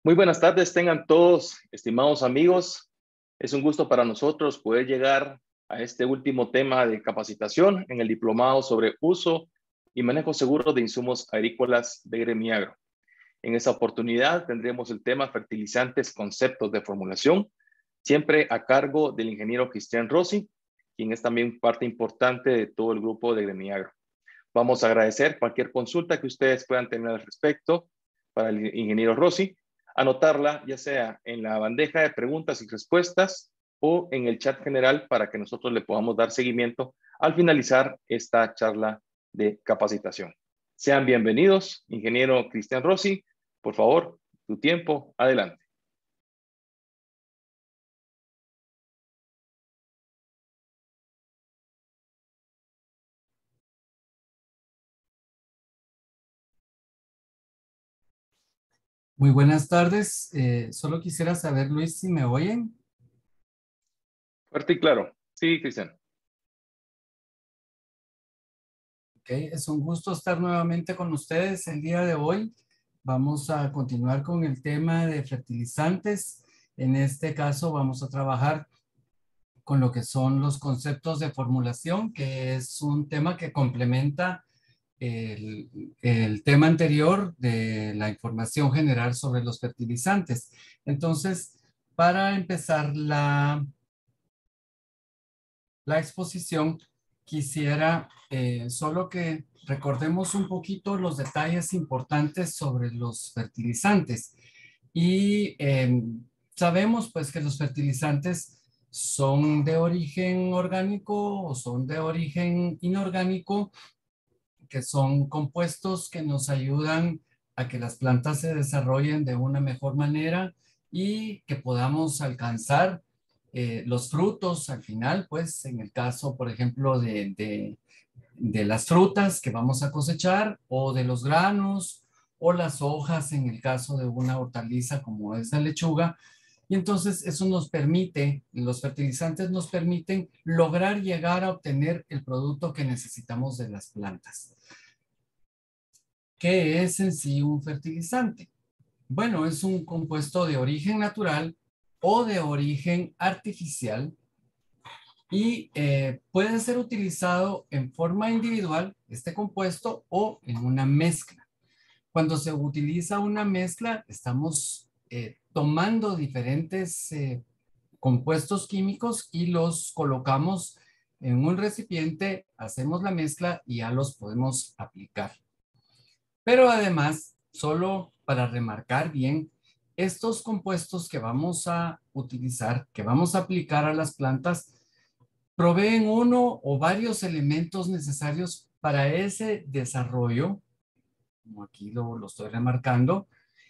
Muy buenas tardes, tengan todos, estimados amigos. Es un gusto para nosotros poder llegar a este último tema de capacitación en el diplomado sobre uso y manejo seguro de insumos agrícolas de Gremiagro. En esta oportunidad tendremos el tema fertilizantes, conceptos de formulación, siempre a cargo del ingeniero Cristian Rossi, quien es también parte importante de todo el grupo de Gremiagro. Vamos a agradecer cualquier consulta que ustedes puedan tener al respecto para el ingeniero Rossi, anotarla ya sea en la bandeja de preguntas y respuestas o en el chat general para que nosotros le podamos dar seguimiento al finalizar esta charla de capacitación. Sean bienvenidos, ingeniero Cristian Rossi. Por favor, tu tiempo, adelante. Muy buenas tardes. Solo quisiera saber, Luis, si me oyen. Fuerte y claro. Sí, Cristian. Ok, es un gusto estar nuevamente con ustedes el día de hoy. Vamos a continuar con el tema de fertilizantes. En este caso vamos a trabajar con lo que son los conceptos de formulación, que es un tema que complementa el tema anterior de la información general sobre los fertilizantes. Entonces, para empezar la exposición, quisiera solo que recordemos un poquito los detalles importantes sobre los fertilizantes. Y sabemos pues que los fertilizantes son de origen orgánico o son de origen inorgánico, que son compuestos que nos ayudan a que las plantas se desarrollen de una mejor manera y que podamos alcanzar los frutos al final, pues en el caso, por ejemplo, de las frutas que vamos a cosechar o de los granos o las hojas en el caso de una hortaliza como es la lechuga. Y entonces eso nos permite, los fertilizantes nos permiten lograr llegar a obtener el producto que necesitamos de las plantas. ¿Qué es en sí un fertilizante? Bueno, es un compuesto de origen natural o de origen artificial y puede ser utilizado en forma individual, este compuesto, o en una mezcla. Cuando se utiliza una mezcla, estamos tomando diferentes compuestos químicos y los colocamos en un recipiente, hacemos la mezcla y ya los podemos aplicar. Pero además, solo para remarcar bien, estos compuestos que vamos a utilizar, que vamos a aplicar a las plantas, proveen uno o varios elementos necesarios para ese desarrollo, como aquí lo estoy remarcando,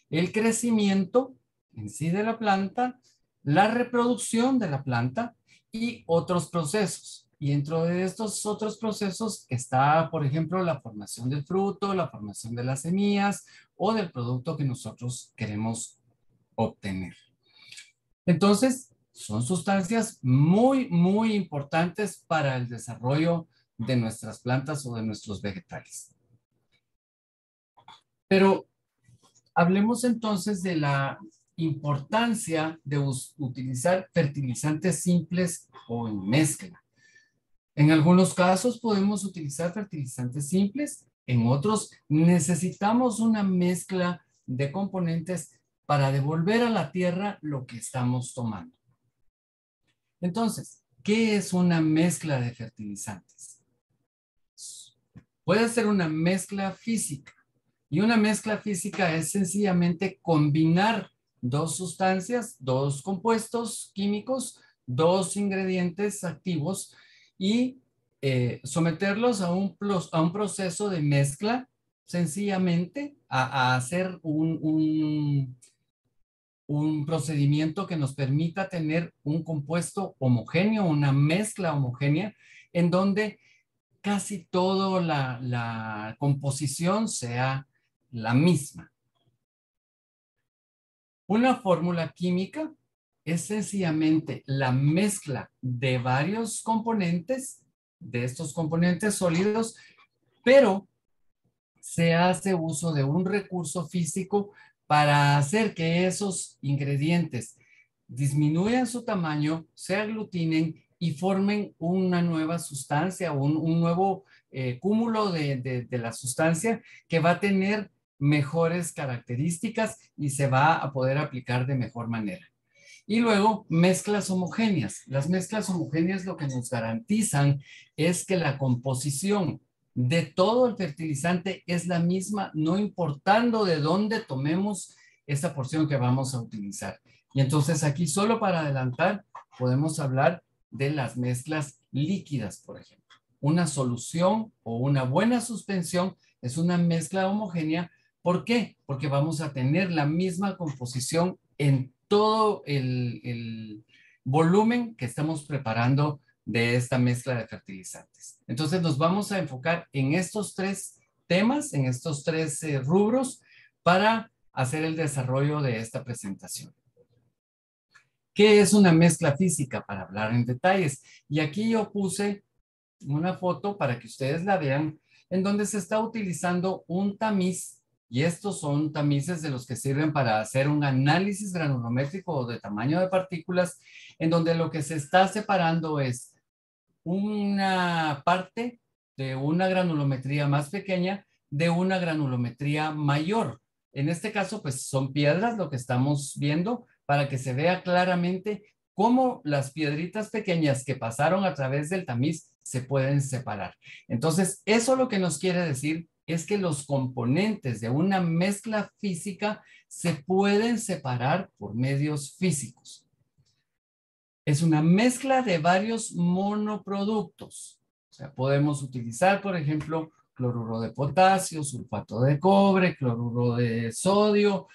el crecimiento en sí de la planta, la reproducción de la planta y otros procesos. Y dentro de estos otros procesos está, por ejemplo, la formación del fruto, la formación de las semillas o del producto que nosotros queremos obtener. Entonces, son sustancias muy, muy importantes para el desarrollo de nuestras plantas o de nuestros vegetales. Pero hablemos entonces de la importancia de utilizar fertilizantes simples o en mezcla. En algunos casos podemos utilizar fertilizantes simples, en otros necesitamos una mezcla de componentes para devolver a la tierra lo que estamos tomando. Entonces, ¿qué es una mezcla de fertilizantes? Puede ser una mezcla física. Y una mezcla física es sencillamente combinar dos sustancias, dos compuestos químicos, dos ingredientes activos y someterlos a un proceso de mezcla, sencillamente a hacer un procedimiento que nos permita tener un compuesto homogéneo, una mezcla homogénea, en donde casi toda la composición sea la misma. Una fórmula química es sencillamente la mezcla de varios componentes, de estos componentes sólidos, pero se hace uso de un recurso físico para hacer que esos ingredientes disminuyan su tamaño, se aglutinen y formen una nueva sustancia, un nuevo cúmulo de la sustancia que va a tener mejores características y se va a poder aplicar de mejor manera. Y luego, mezclas homogéneas. Las mezclas homogéneas lo que nos garantizan es que la composición de todo el fertilizante es la misma, no importando de dónde tomemos esa porción que vamos a utilizar. Y entonces aquí, solo para adelantar, podemos hablar de las mezclas líquidas, por ejemplo. Una solución o una buena suspensión es una mezcla homogénea. ¿Por qué? Porque vamos a tener la misma composición en todo el volumen que estamos preparando de esta mezcla de fertilizantes. Entonces nos vamos a enfocar en estos tres temas, en estos tres rubros para hacer el desarrollo de esta presentación. ¿Qué es una mezcla física? Para hablar en detalles. Y aquí yo puse una foto para que ustedes la vean, en donde se está utilizando un tamiz, y estos son tamices de los que sirven para hacer un análisis granulométrico o de tamaño de partículas, en donde lo que se está separando es una parte de una granulometría más pequeña de una granulometría mayor. En este caso, pues son piedras lo que estamos viendo para que se vea claramente cómo las piedritas pequeñas que pasaron a través del tamiz se pueden separar. Entonces, eso lo que nos quiere decir es que los componentes de una mezcla física se pueden separar por medios físicos. Es una mezcla de varios monoproductos. O sea, podemos utilizar, por ejemplo, cloruro de potasio, sulfato de cobre, cloruro de sodio,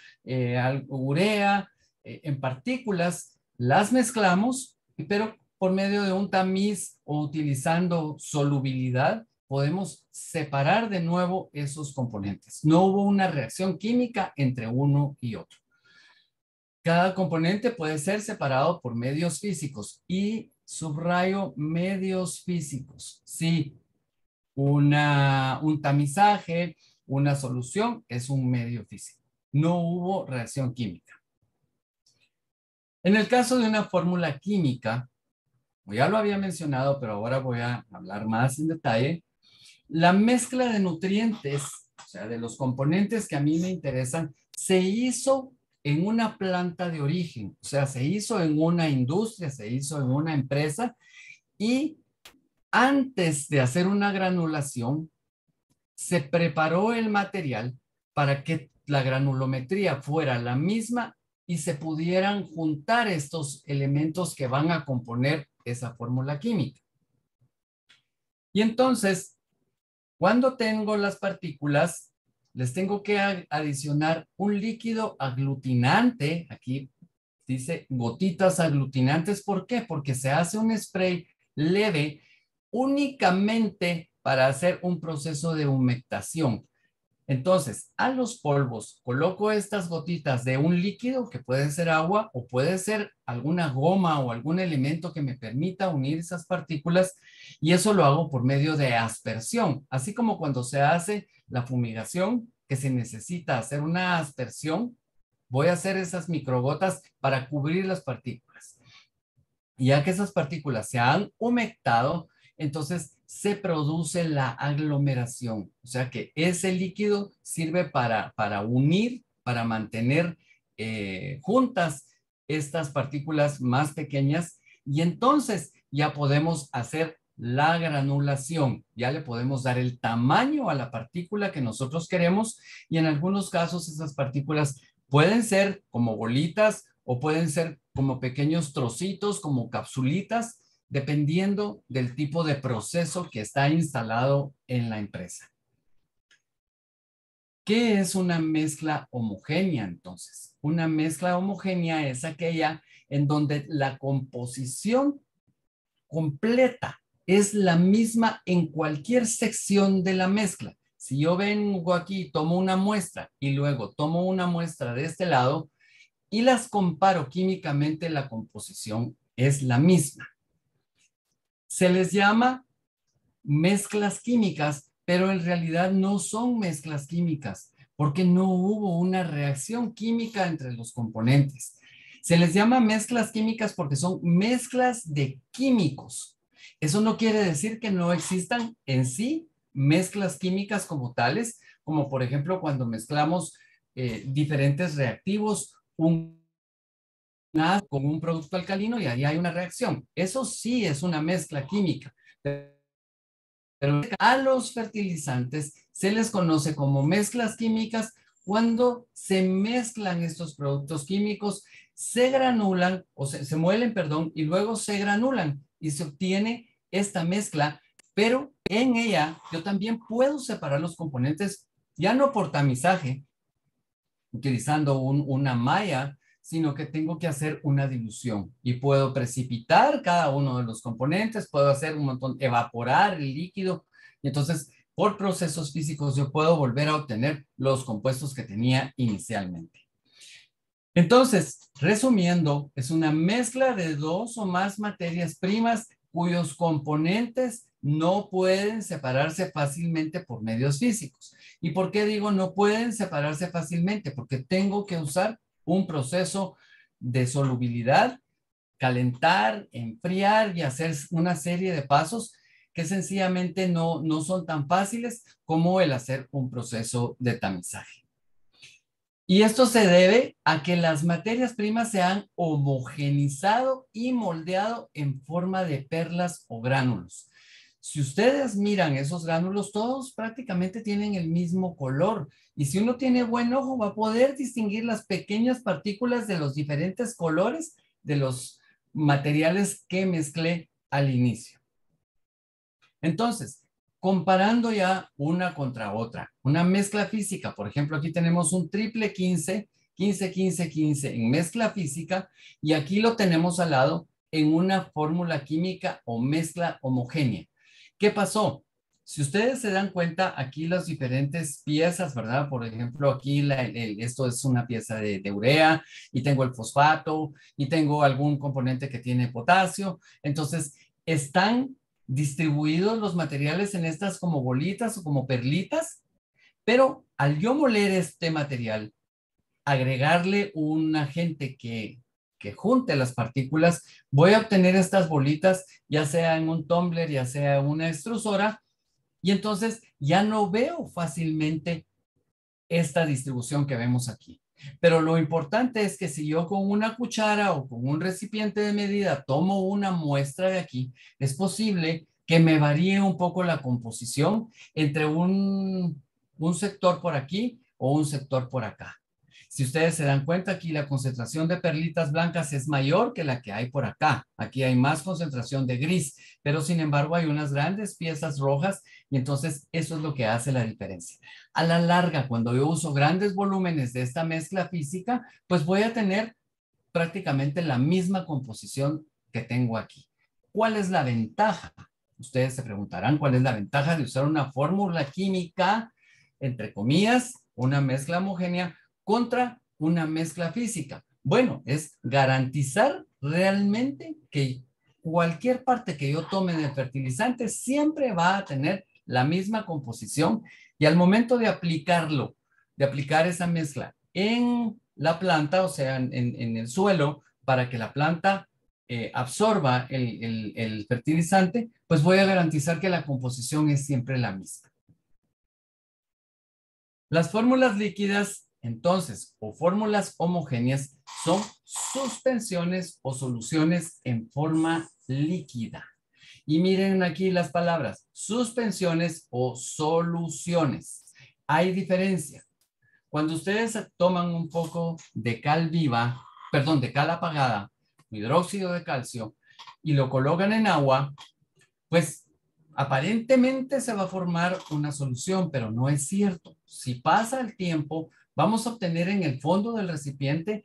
urea, en partículas. Las mezclamos, pero por medio de un tamiz o utilizando solubilidad, podemos separar de nuevo esos componentes. No hubo una reacción química entre uno y otro. Cada componente puede ser separado por medios físicos y subrayo medios físicos. Sí, un tamizaje, una solución es un medio físico. No hubo reacción química. En el caso de una fórmula química, ya lo había mencionado, pero ahora voy a hablar más en detalle. La mezcla de nutrientes, o sea, de los componentes que a mí me interesan, se hizo en una planta de origen, o sea, se hizo en una industria, se hizo en una empresa, y antes de hacer una granulación, se preparó el material para que la granulometría fuera la misma y se pudieran juntar estos elementos que van a componer esa fórmula química. Y entonces, cuando tengo las partículas, les tengo que adicionar un líquido aglutinante. Aquí dice gotitas aglutinantes. ¿Por qué? Porque se hace un spray leve únicamente para hacer un proceso de humectación. Entonces, a los polvos coloco estas gotitas de un líquido que puede ser agua o puede ser alguna goma o algún elemento que me permita unir esas partículas, y eso lo hago por medio de aspersión, así como cuando se hace la fumigación, que se necesita hacer una aspersión. Voy a hacer esas microgotas para cubrir las partículas. Y ya que esas partículas se han humectado, entonces se produce la aglomeración. O sea que ese líquido sirve para unir, para mantener juntas estas partículas más pequeñas, y entonces ya podemos hacer la granulación. Ya le podemos dar el tamaño a la partícula que nosotros queremos, y en algunos casos esas partículas pueden ser como bolitas o pueden ser como pequeños trocitos, como capsulitas, dependiendo del tipo de proceso que está instalado en la empresa. ¿Qué es una mezcla homogénea entonces? Una mezcla homogénea es aquella en donde la composición completa es la misma en cualquier sección de la mezcla. Si yo vengo aquí, tomo una muestra y luego tomo una muestra de este lado y las comparo químicamente, la composición es la misma. Se les llama mezclas químicas, pero en realidad no son mezclas químicas, porque no hubo una reacción química entre los componentes. Se les llama mezclas químicas porque son mezclas de químicos. Eso no quiere decir que no existan en sí mezclas químicas como tales, como por ejemplo cuando mezclamos diferentes reactivos, un gas con un producto alcalino y ahí hay una reacción. Eso sí es una mezcla química. Pero a los fertilizantes se les conoce como mezclas químicas cuando se mezclan estos productos químicos, se granulan o se muelen, perdón, y luego se granulan y se obtiene esta mezcla, pero en ella yo también puedo separar los componentes ya no por tamizaje, utilizando una malla, sino que tengo que hacer una dilución y puedo precipitar cada uno de los componentes, puedo hacer un montón, evaporar el líquido y entonces por procesos físicos yo puedo volver a obtener los compuestos que tenía inicialmente. Entonces, resumiendo, es una mezcla de dos o más materias primas cuyos componentes no pueden separarse fácilmente por medios físicos. ¿Y por qué digo no pueden separarse fácilmente? Porque tengo que usar un proceso de solubilidad, calentar, enfriar y hacer una serie de pasos que sencillamente no son tan fáciles como el hacer un proceso de tamizaje. Y esto se debe a que las materias primas se han homogenizado y moldeado en forma de perlas o gránulos. Si ustedes miran esos gránulos, todos prácticamente tienen el mismo color. Y si uno tiene buen ojo, va a poder distinguir las pequeñas partículas de los diferentes colores de los materiales que mezclé al inicio. Entonces, comparando ya una contra otra, una mezcla física, por ejemplo, aquí tenemos un triple 15, 15, 15, 15 en mezcla física y aquí lo tenemos al lado en una fórmula química o mezcla homogénea. ¿Qué pasó? Si ustedes se dan cuenta, aquí las diferentes piezas, ¿verdad? Por ejemplo, aquí esto es una pieza de urea y tengo el fosfato y tengo algún componente que tiene potasio. Entonces, están distribuidos los materiales en estas como bolitas o como perlitas, pero al yo moler este material, agregarle un agente que junte las partículas, voy a obtener estas bolitas, ya sea en un tumbler, ya sea en una extrusora, y entonces ya no veo fácilmente esta distribución que vemos aquí. Pero lo importante es que si yo con una cuchara o con un recipiente de medida tomo una muestra de aquí, es posible que me varíe un poco la composición entre un sector por aquí o un sector por acá. Si ustedes se dan cuenta, aquí la concentración de perlitas blancas es mayor que la que hay por acá. Aquí hay más concentración de gris, pero sin embargo hay unas grandes piezas rojas y entonces eso es lo que hace la diferencia. A la larga, cuando yo uso grandes volúmenes de esta mezcla física, pues voy a tener prácticamente la misma composición que tengo aquí. ¿Cuál es la ventaja? Ustedes se preguntarán cuál es la ventaja de usar una fórmula química, entre comillas, una mezcla homogénea contra una mezcla física. Bueno, es garantizar realmente que cualquier parte que yo tome de fertilizante siempre va a tener la misma composición y al momento de aplicarlo, de aplicar esa mezcla en la planta, o sea, en el suelo, para que la planta absorba el fertilizante, pues voy a garantizar que la composición es siempre la misma. Las fórmulas líquidas, entonces, o fórmulas homogéneas, son suspensiones o soluciones en forma líquida. Y miren aquí las palabras, suspensiones o soluciones. Hay diferencia. Cuando ustedes toman un poco de cal viva, perdón, de cal apagada, hidróxido de calcio, y lo colocan en agua, pues aparentemente se va a formar una solución, pero no es cierto. Si pasa el tiempo, vamos a obtener en el fondo del recipiente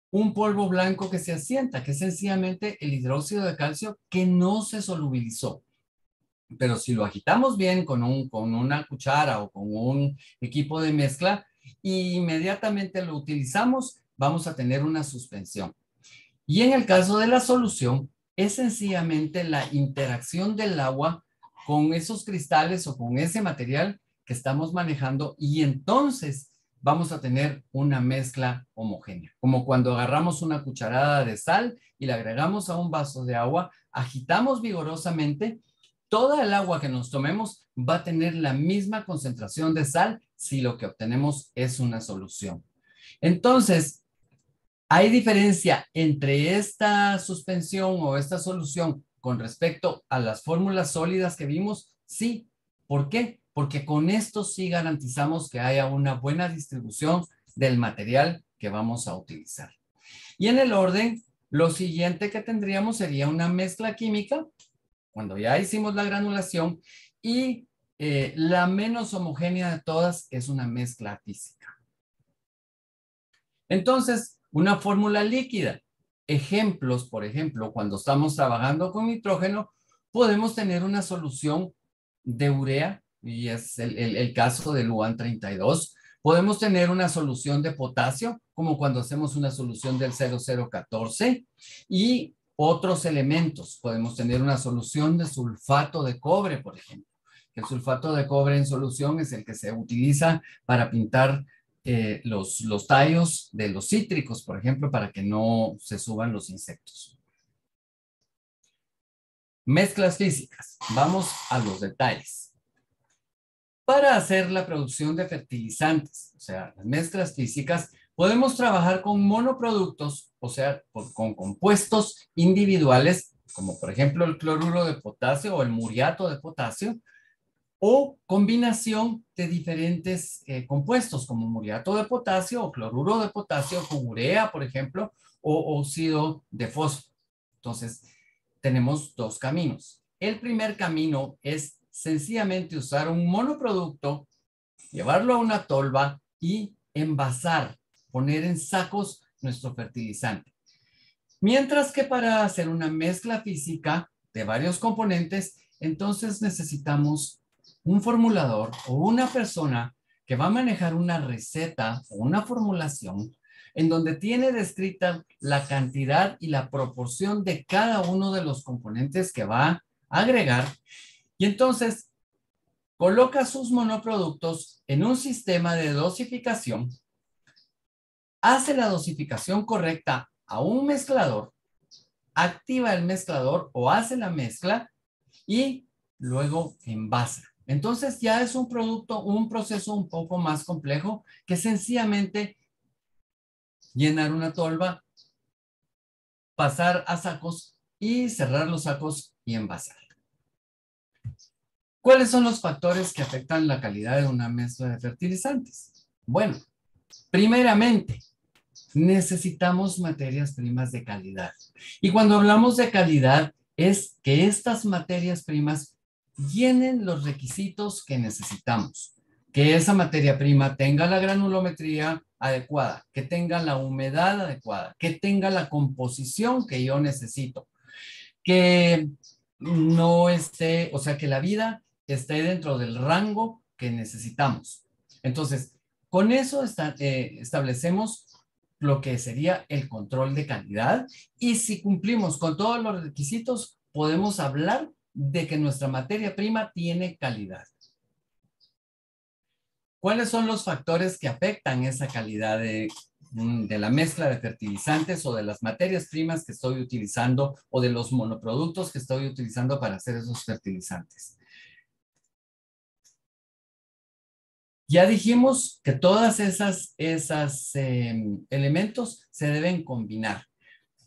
un polvo blanco que se asienta, que es sencillamente el hidróxido de calcio que no se solubilizó. Pero si lo agitamos bien con una cuchara o con un equipo de mezcla, e inmediatamente lo utilizamos, vamos a tener una suspensión. Y en el caso de la solución, es sencillamente la interacción del agua con esos cristales o con ese material que estamos manejando y entonces vamos a tener una mezcla homogénea. Como cuando agarramos una cucharada de sal y la agregamos a un vaso de agua, agitamos vigorosamente, toda el agua que nos tomemos va a tener la misma concentración de sal si lo que obtenemos es una solución. Entonces, ¿hay diferencia entre esta suspensión o esta solución con respecto a las fórmulas sólidas que vimos? Sí. ¿Por qué? Porque con esto sí garantizamos que haya una buena distribución del material que vamos a utilizar. Y en el orden, lo siguiente que tendríamos sería una mezcla química, cuando ya hicimos la granulación, y la menos homogénea de todas es una mezcla física. Entonces, una fórmula líquida. Ejemplos, por ejemplo, cuando estamos trabajando con nitrógeno, podemos tener una solución de urea, y es el caso del UAN 32. Podemos tener una solución de potasio, como cuando hacemos una solución del 0014, y otros elementos. Podemos tener una solución de sulfato de cobre, por ejemplo. El sulfato de cobre en solución es el que se utiliza para pintar los tallos de los cítricos, por ejemplo, para que no se suban los insectos. Mezclas físicas. Vamos a los detalles. Para hacer la producción de fertilizantes, o sea, las mezclas físicas, podemos trabajar con monoproductos, o sea, con compuestos individuales, como por ejemplo el cloruro de potasio o el muriato de potasio, o combinación de diferentes compuestos como muriato de potasio o cloruro de potasio con urea, por ejemplo, o óxido de fósforo. Entonces, tenemos dos caminos. El primer camino es sencillamente usar un monoproducto, llevarlo a una tolva y envasar, poner en sacos nuestro fertilizante. Mientras que para hacer una mezcla física de varios componentes, entonces necesitamos un formulador o una persona que va a manejar una receta o una formulación en donde tiene descrita la cantidad y la proporción de cada uno de los componentes que va a agregar y entonces coloca sus monoproductos en un sistema de dosificación, hace la dosificación correcta a un mezclador, activa el mezclador o hace la mezcla y luego envasa. Entonces ya es un producto, un proceso un poco más complejo que sencillamente llenar una tolva, pasar a sacos y cerrar los sacos y envasar. ¿Cuáles son los factores que afectan la calidad de una mezcla de fertilizantes? Bueno, primeramente, necesitamos materias primas de calidad. Y cuando hablamos de calidad, es que estas materias primas llenen los requisitos que necesitamos. Que esa materia prima tenga la granulometría adecuada, que tenga la humedad adecuada, que tenga la composición que yo necesito, que no esté, o sea, que la vida esté dentro del rango que necesitamos. Entonces, con eso establecemos lo que sería el control de calidad y si cumplimos con todos los requisitos, podemos hablar de que nuestra materia prima tiene calidad. ¿Cuáles son los factores que afectan esa calidad de la mezcla de fertilizantes o de las materias primas que estoy utilizando o de los monoproductos que estoy utilizando para hacer esos fertilizantes? Ya dijimos que todas esas elementos se deben combinar.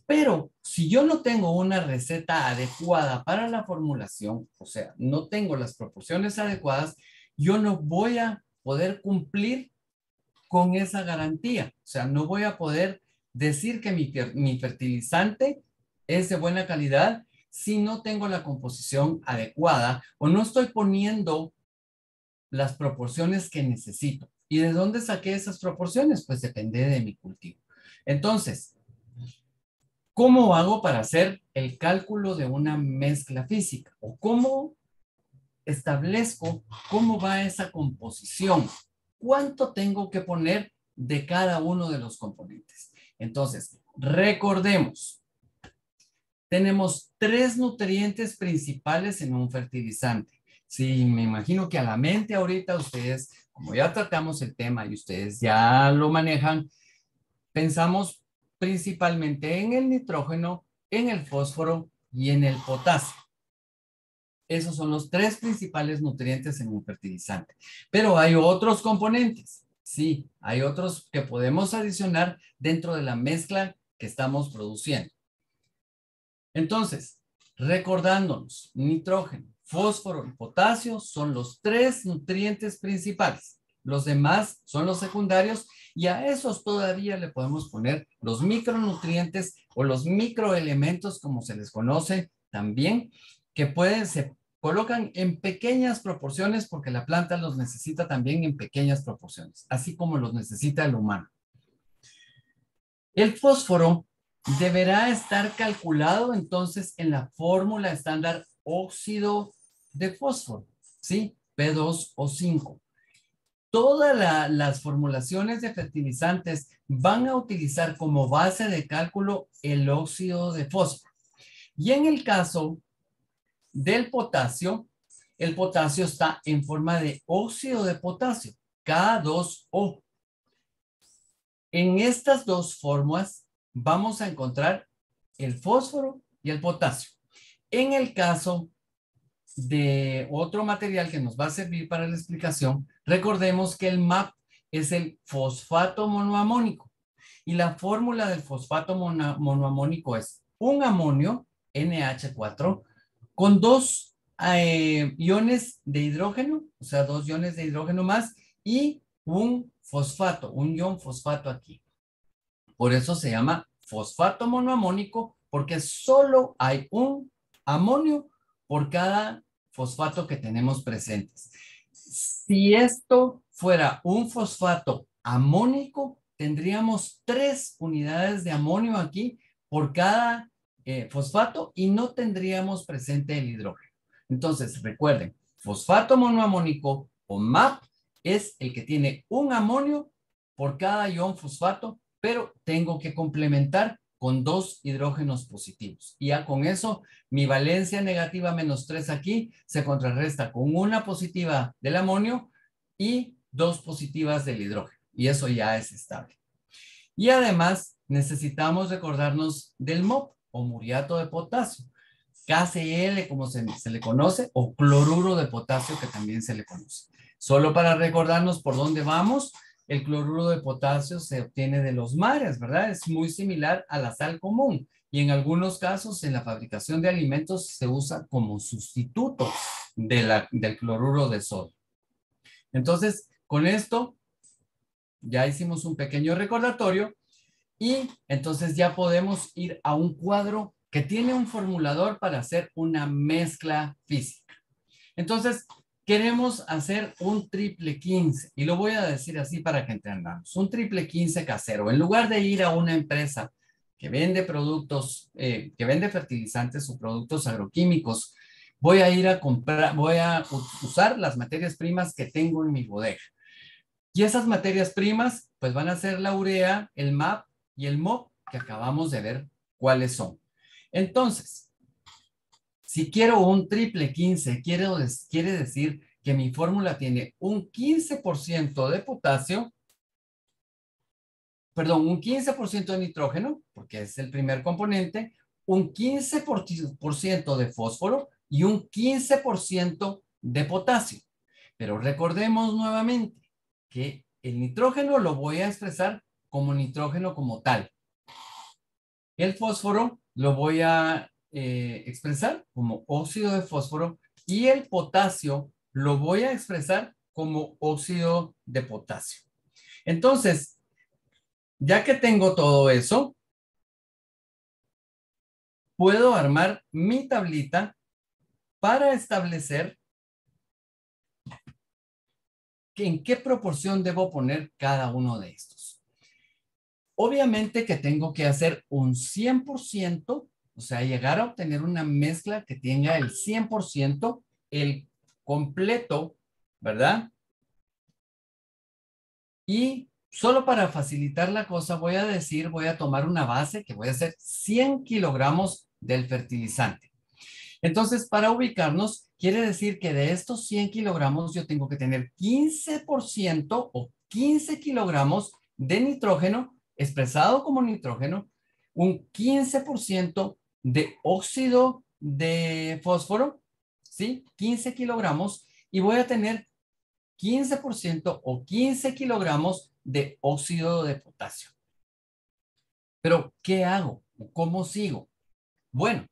Pero si yo no tengo una receta adecuada para la formulación, o sea, no tengo las proporciones adecuadas, yo no voy a poder cumplir con esa garantía. O sea, no voy a poder decir que mi fertilizante es de buena calidad si no tengo la composición adecuada o no estoy poniendo las proporciones que necesito. ¿Y de dónde saqué esas proporciones? Pues depende de mi cultivo. Entonces, ¿cómo hago para hacer el cálculo de una mezcla física? ¿O cómo establezco cómo va esa composición? ¿Cuánto tengo que poner de cada uno de los componentes? Entonces, recordemos, tenemos 3 nutrientes principales en un fertilizante, Sí, me imagino que a la mente ahorita ustedes, como ya tratamos el tema y ustedes ya lo manejan, pensamos principalmente en el nitrógeno, en el fósforo y en el potasio. Esos son los tres principales nutrientes en un fertilizante. Pero hay otros componentes. Sí, hay otros que podemos adicionar dentro de la mezcla que estamos produciendo. Entonces, recordándonos, nitrógeno, fósforo y potasio son los tres nutrientes principales. Los demás son los secundarios y a esos todavía le podemos poner los micronutrientes o los microelementos, como se les conoce también, que se colocan en pequeñas proporciones porque la planta los necesita también en pequeñas proporciones, así como los necesita el humano. El fósforo deberá estar calculado entonces en la fórmula estándar óxido de fósforo, ¿sí? P2O5. Todas las formulaciones de fertilizantes van a utilizar como base de cálculo el óxido de fósforo. Y en el caso del potasio, el potasio está en forma de óxido de potasio, K2O. En estas dos formas vamos a encontrar el fósforo y el potasio. En el caso de otro material que nos va a servir para la explicación, recordemos que el MAP es el fosfato monoamónico y la fórmula del fosfato monoamónico es un amonio, NH4, con dos iones de hidrógeno, o sea, dos iones de hidrógeno más y un fosfato, un ion fosfato aquí. Por eso se llama fosfato monoamónico, porque solo hay un amonio por cada fosfato que tenemos presentes. Si esto fuera un fosfato amónico, tendríamos 3 unidades de amonio aquí por cada fosfato y no tendríamos presente el hidrógeno. Entonces, recuerden, fosfato monoamónico o MAP es el que tiene un amonio por cada ion fosfato, pero tengo que complementar con 2 hidrógenos positivos. Y ya con eso, mi valencia negativa -3 aquí se contrarresta con una positiva del amonio y 2 positivas del hidrógeno. Y eso ya es estable. Y además, necesitamos recordarnos del MOP o muriato de potasio. KCl, como se le conoce, o cloruro de potasio, que también se le conoce. Solo para recordarnos por dónde vamos, el cloruro de potasio se obtiene de los mares, ¿verdad? Es muy similar a la sal común y en algunos casos en la fabricación de alimentos se usa como sustituto del cloruro de sodio. Entonces, con esto ya hicimos un pequeño recordatorio y entonces ya podemos ir a un cuadro que tiene un formulador para hacer una mezcla física. Entonces, queremos hacer un triple 15 y lo voy a decir así para que entendamos. Un triple 15 casero. En lugar de ir a una empresa que vende productos, que vende fertilizantes o productos agroquímicos, voy a ir a comprar, voy a usar las materias primas que tengo en mi bodega. Y esas materias primas, pues van a ser la urea, el MAP y el MOP, que acabamos de ver cuáles son. Entonces, si quiero un triple 15, quiere decir que mi fórmula tiene un 15% de potasio, perdón, un 15% de nitrógeno, porque es el primer componente, un 15% de fósforo y un 15% de potasio. Pero recordemos nuevamente que el nitrógeno lo voy a expresar como nitrógeno como tal. El fósforo lo voy a expresar como óxido de fósforo y el potasio lo voy a expresar como óxido de potasio. Entonces, ya que tengo todo eso, puedo armar mi tablita para establecer en qué proporción debo poner cada uno de estos. Obviamente que tengo que hacer un 100%, o sea, llegar a obtener una mezcla que tenga el 100%, el completo, ¿verdad? Y solo para facilitar la cosa voy a tomar una base que voy a hacer 100 kilogramos del fertilizante. Entonces, para ubicarnos, quiere decir que de estos 100 kilogramos yo tengo que tener 15% o 15 kilogramos de nitrógeno, expresado como nitrógeno, un 15% de óxido de fósforo, ¿sí? 15 kilogramos, y voy a tener 15% o 15 kilogramos de óxido de potasio. Pero, ¿qué hago? ¿Cómo sigo? Bueno,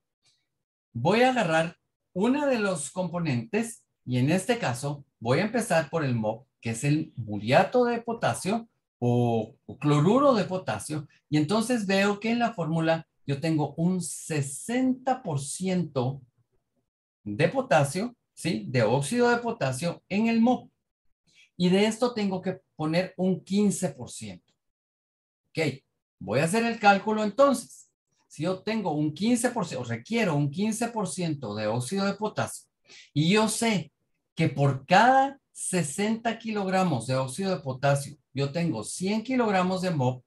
voy a agarrar una de los componentes y en este caso voy a empezar por el MOP, que es el muriato de potasio o cloruro de potasio. Y entonces veo que en la fórmula yo tengo un 60% de potasio, ¿sí? De óxido de potasio en el MOP. Y de esto tengo que poner un 15%. Ok, voy a hacer el cálculo entonces. Si yo tengo un 15%, o requiero un 15% de óxido de potasio, y yo sé que por cada 60 kilogramos de óxido de potasio, yo tengo 100 kilogramos de MOP.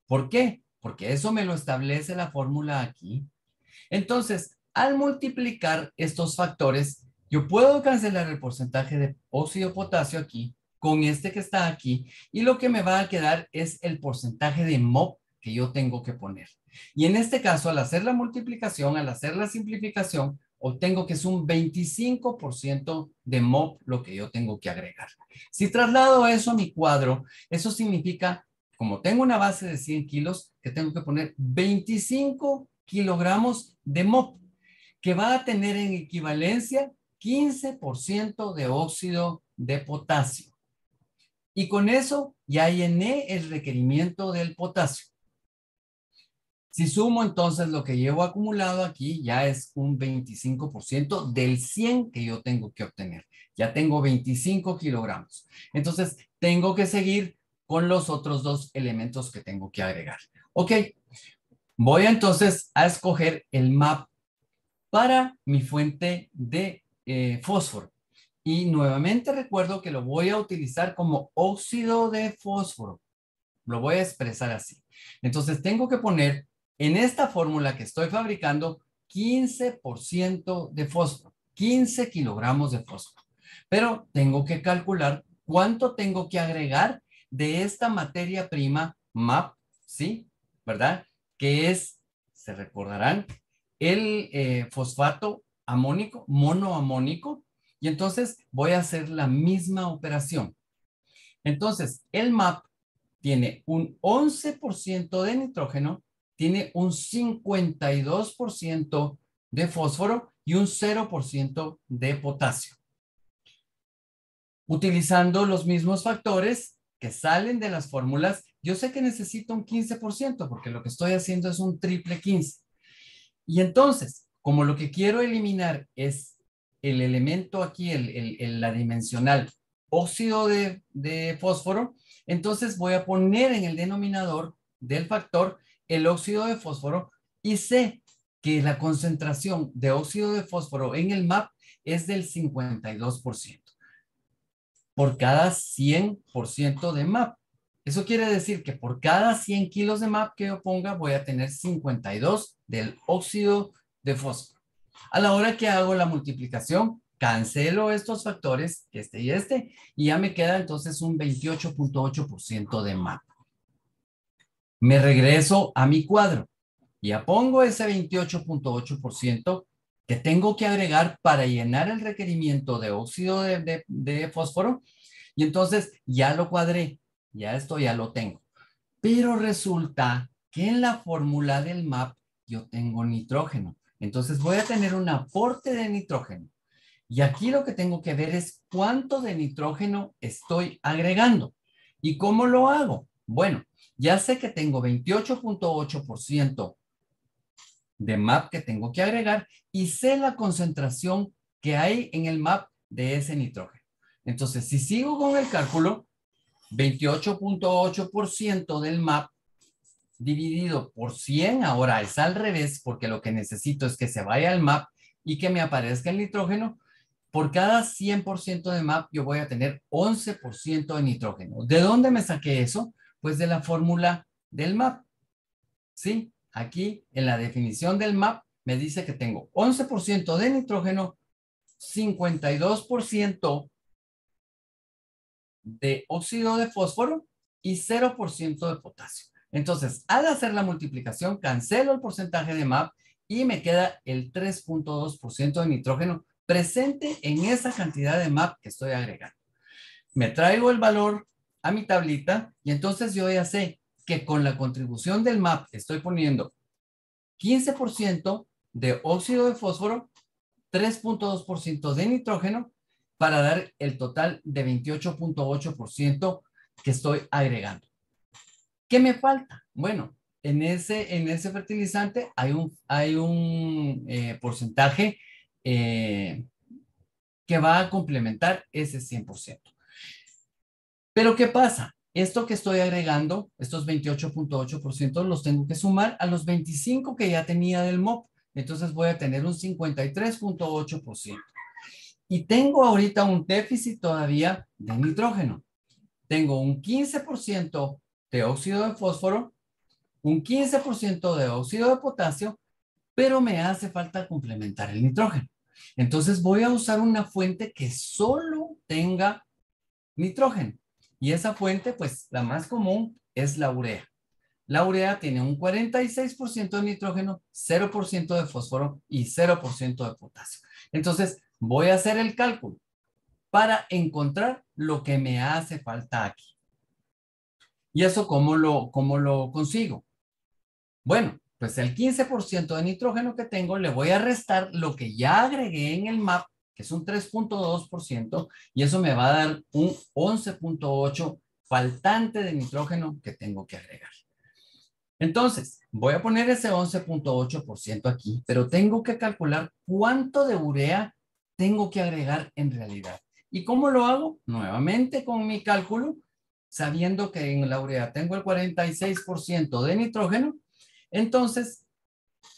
¿Por qué? Porque eso me lo establece la fórmula aquí. Entonces, al multiplicar estos factores, yo puedo cancelar el porcentaje de óxido de potasio aquí con este que está aquí, y lo que me va a quedar es el porcentaje de MOP que yo tengo que poner. Y en este caso, al hacer la multiplicación, al hacer la simplificación, obtengo que es un 25% de MOP lo que yo tengo que agregar. Si traslado eso a mi cuadro, eso significa, como tengo una base de 100 kilos, que tengo que poner 25 kilogramos de MOP, que va a tener en equivalencia 15% de óxido de potasio. Y con eso ya llené el requerimiento del potasio. Si sumo entonces lo que llevo acumulado aquí, ya es un 25% del 100 que yo tengo que obtener. Ya tengo 25 kilogramos. Entonces, tengo que seguir con los otros dos elementos que tengo que agregar. Ok, voy entonces a escoger el MAP para mi fuente de fósforo. Y nuevamente recuerdo que lo voy a utilizar como óxido de fósforo. Lo voy a expresar así. Entonces tengo que poner en esta fórmula que estoy fabricando 15% de fósforo, 15 kilogramos de fósforo. Pero tengo que calcular cuánto tengo que agregar de esta materia prima MAP, ¿sí? ¿Verdad? Que es, se recordarán, el fosfato amónico, monoamónico. Y entonces voy a hacer la misma operación. Entonces, el MAP tiene un 11% de nitrógeno, tiene un 52% de fósforo y un 0% de potasio. Utilizando los mismos factores que salen de las fórmulas, yo sé que necesito un 15% porque lo que estoy haciendo es un triple 15. Y entonces, como lo que quiero eliminar es el elemento aquí, la dimensional óxido de fósforo, entonces voy a poner en el denominador del factor el óxido de fósforo y sé que la concentración de óxido de fósforo en el MAP es del 52% por cada 100% de MAP. Eso quiere decir que por cada 100 kilos de MAP que yo ponga, voy a tener 52 del óxido de fósforo. A la hora que hago la multiplicación, cancelo estos factores, y ya me queda entonces un 28.8% de MAP. Me regreso a mi cuadro y ya pongo ese 28.8% que tengo que agregar para llenar el requerimiento de óxido de fósforo. Y entonces ya lo cuadré, ya esto ya lo tengo. Pero resulta que en la fórmula del MAP yo tengo nitrógeno. Entonces voy a tener un aporte de nitrógeno. Y aquí lo que tengo que ver es cuánto de nitrógeno estoy agregando. ¿Y cómo lo hago? Bueno, ya sé que tengo 28.8% de MAP que tengo que agregar y sé la concentración que hay en el MAP de ese nitrógeno. Entonces, si sigo con el cálculo, 28.8% del MAP dividido por 100, ahora es al revés, porque lo que necesito es que se vaya al MAP y que me aparezca el nitrógeno. Por cada 100% de MAP, yo voy a tener 11% de nitrógeno. ¿De dónde me saqué eso? Pues de la fórmula del MAP. ¿Sí? Aquí, en la definición del MAP, me dice que tengo 11% de nitrógeno, 52% de óxido de fósforo y 0% de potasio. Entonces, al hacer la multiplicación, cancelo el porcentaje de MAP y me queda el 3.2% de nitrógeno presente en esa cantidad de MAP que estoy agregando. Me traigo el valor a mi tablita y entonces yo ya sé que con la contribución del MAP estoy poniendo 15% de óxido de fósforo, 3.2% de nitrógeno para dar el total de 28.8% que estoy agregando. ¿Qué me falta? Bueno, en ese fertilizante hay un porcentaje que va a complementar ese 100%. Pero ¿qué pasa? Esto que estoy agregando, estos 28.8%, los tengo que sumar a los 25 que ya tenía del MOP. Entonces voy a tener un 53.8%. Y tengo ahorita un déficit todavía de nitrógeno. Tengo un 15% de óxido de fósforo, un 15% de óxido de potasio, pero me hace falta complementar el nitrógeno. Entonces voy a usar una fuente que solo tenga nitrógeno. Y esa fuente, pues la más común es la urea. La urea tiene un 46% de nitrógeno, 0% de fósforo y 0% de potasio. Entonces voy a hacer el cálculo para encontrar lo que me hace falta aquí. ¿Y eso cómo lo consigo? Bueno, pues el 15% de nitrógeno que tengo le voy a restar lo que ya agregué en el MAP, que es un 3.2%, y eso me va a dar un 11.8% faltante de nitrógeno que tengo que agregar. Entonces, voy a poner ese 11.8% aquí, pero tengo que calcular cuánto de urea tengo que agregar en realidad. ¿Y cómo lo hago? Nuevamente con mi cálculo, sabiendo que en la urea tengo el 46% de nitrógeno, entonces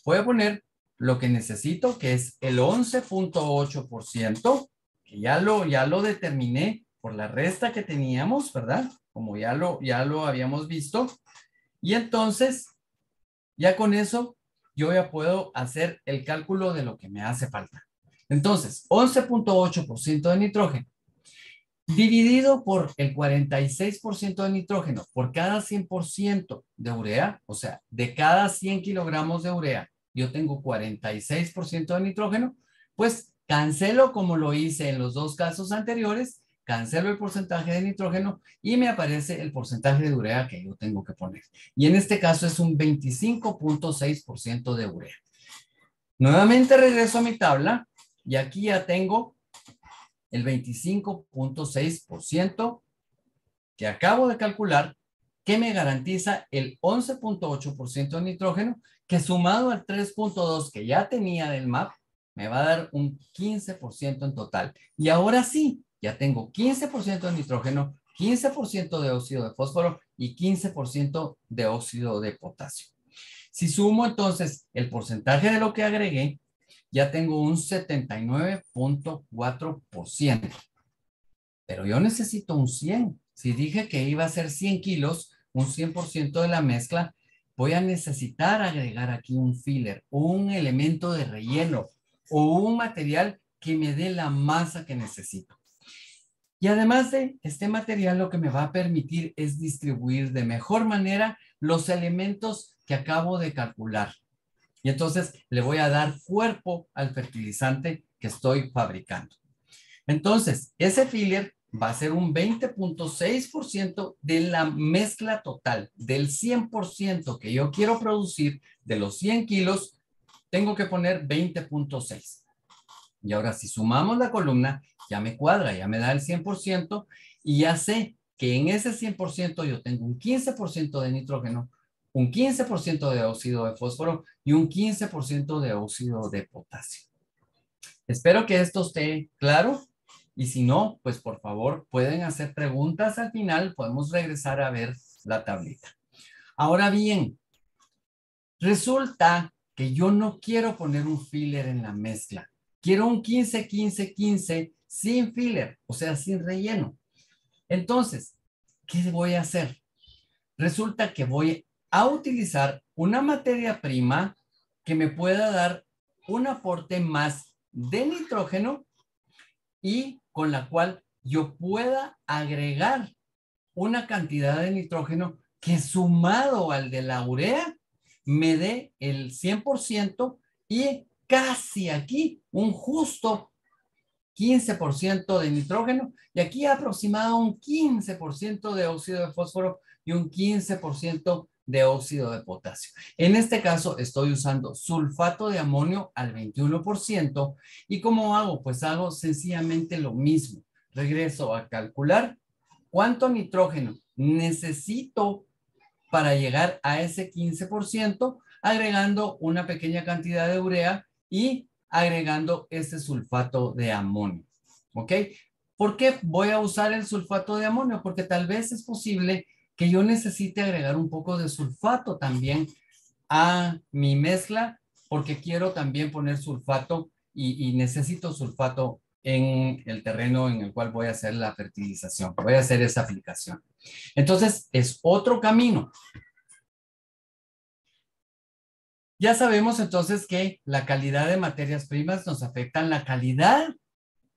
voy a poner lo que necesito, que es el 11.8%, que ya lo determiné por la resta que teníamos, ¿verdad? Como ya lo habíamos visto. Y entonces, ya con eso, yo ya puedo hacer el cálculo de lo que me hace falta. Entonces, 11.8% de nitrógeno dividido por el 46% de nitrógeno por cada 100% de urea, o sea, de cada 100 kilogramos de urea, yo tengo 46% de nitrógeno, pues cancelo como lo hice en los dos casos anteriores, cancelo el porcentaje de nitrógeno y me aparece el porcentaje de urea que yo tengo que poner. Y en este caso es un 25.6% de urea. Nuevamente regreso a mi tabla y aquí ya tengo el 25.6% que acabo de calcular, que me garantiza el 11.8% de nitrógeno, que sumado al 3.2% que ya tenía del MAP, me va a dar un 15% en total. Y ahora sí, ya tengo 15% de nitrógeno, 15% de óxido de fósforo y 15% de óxido de potasio. Si sumo entonces el porcentaje de lo que agregué, ya tengo un 79.4%. Pero yo necesito un 100. Si dije que iba a ser 100 kilos, un 100% de la mezcla, voy a necesitar agregar aquí un filler, un elemento de relleno o un material que me dé la masa que necesito. Y además de este material, lo que me va a permitir es distribuir de mejor manera los elementos que acabo de calcular. Y entonces le voy a dar cuerpo al fertilizante que estoy fabricando. Entonces, ese filler va a ser un 20.6% de la mezcla total, del 100% que yo quiero producir, de los 100 kilos, tengo que poner 20.6. Y ahora si sumamos la columna, ya me cuadra, ya me da el 100% y ya sé que en ese 100% yo tengo un 15% de nitrógeno, un 15% de óxido de fósforo y un 15% de óxido de potasio. Espero que esto esté claro y si no, pues por favor pueden hacer preguntas al final, podemos regresar a ver la tablita. Ahora bien, resulta que yo no quiero poner un filler en la mezcla. Quiero un 15-15-15 sin filler, o sea, sin relleno. Entonces, ¿qué voy a hacer? Resulta que voy a utilizar una materia prima que me pueda dar un aporte más de nitrógeno y con la cual yo pueda agregar una cantidad de nitrógeno que sumado al de la urea me dé el 100% y casi aquí un justo 15% de nitrógeno y aquí aproximado un 15% de óxido de fósforo y un 15% de óxido de potasio. En este caso estoy usando sulfato de amonio al 21% y ¿cómo hago? Pues hago sencillamente lo mismo. Regreso a calcular cuánto nitrógeno necesito para llegar a ese 15%, agregando una pequeña cantidad de urea y agregando ese sulfato de amonio. ¿Ok? ¿Por qué voy a usar el sulfato de amonio? Porque tal vez es posible que yo necesite agregar un poco de sulfato también a mi mezcla, porque quiero también poner sulfato y necesito sulfato en el terreno en el cual voy a hacer la fertilización, voy a hacer esa aplicación. Entonces, es otro camino. Ya sabemos entonces que la calidad de materias primas nos afecta en la calidad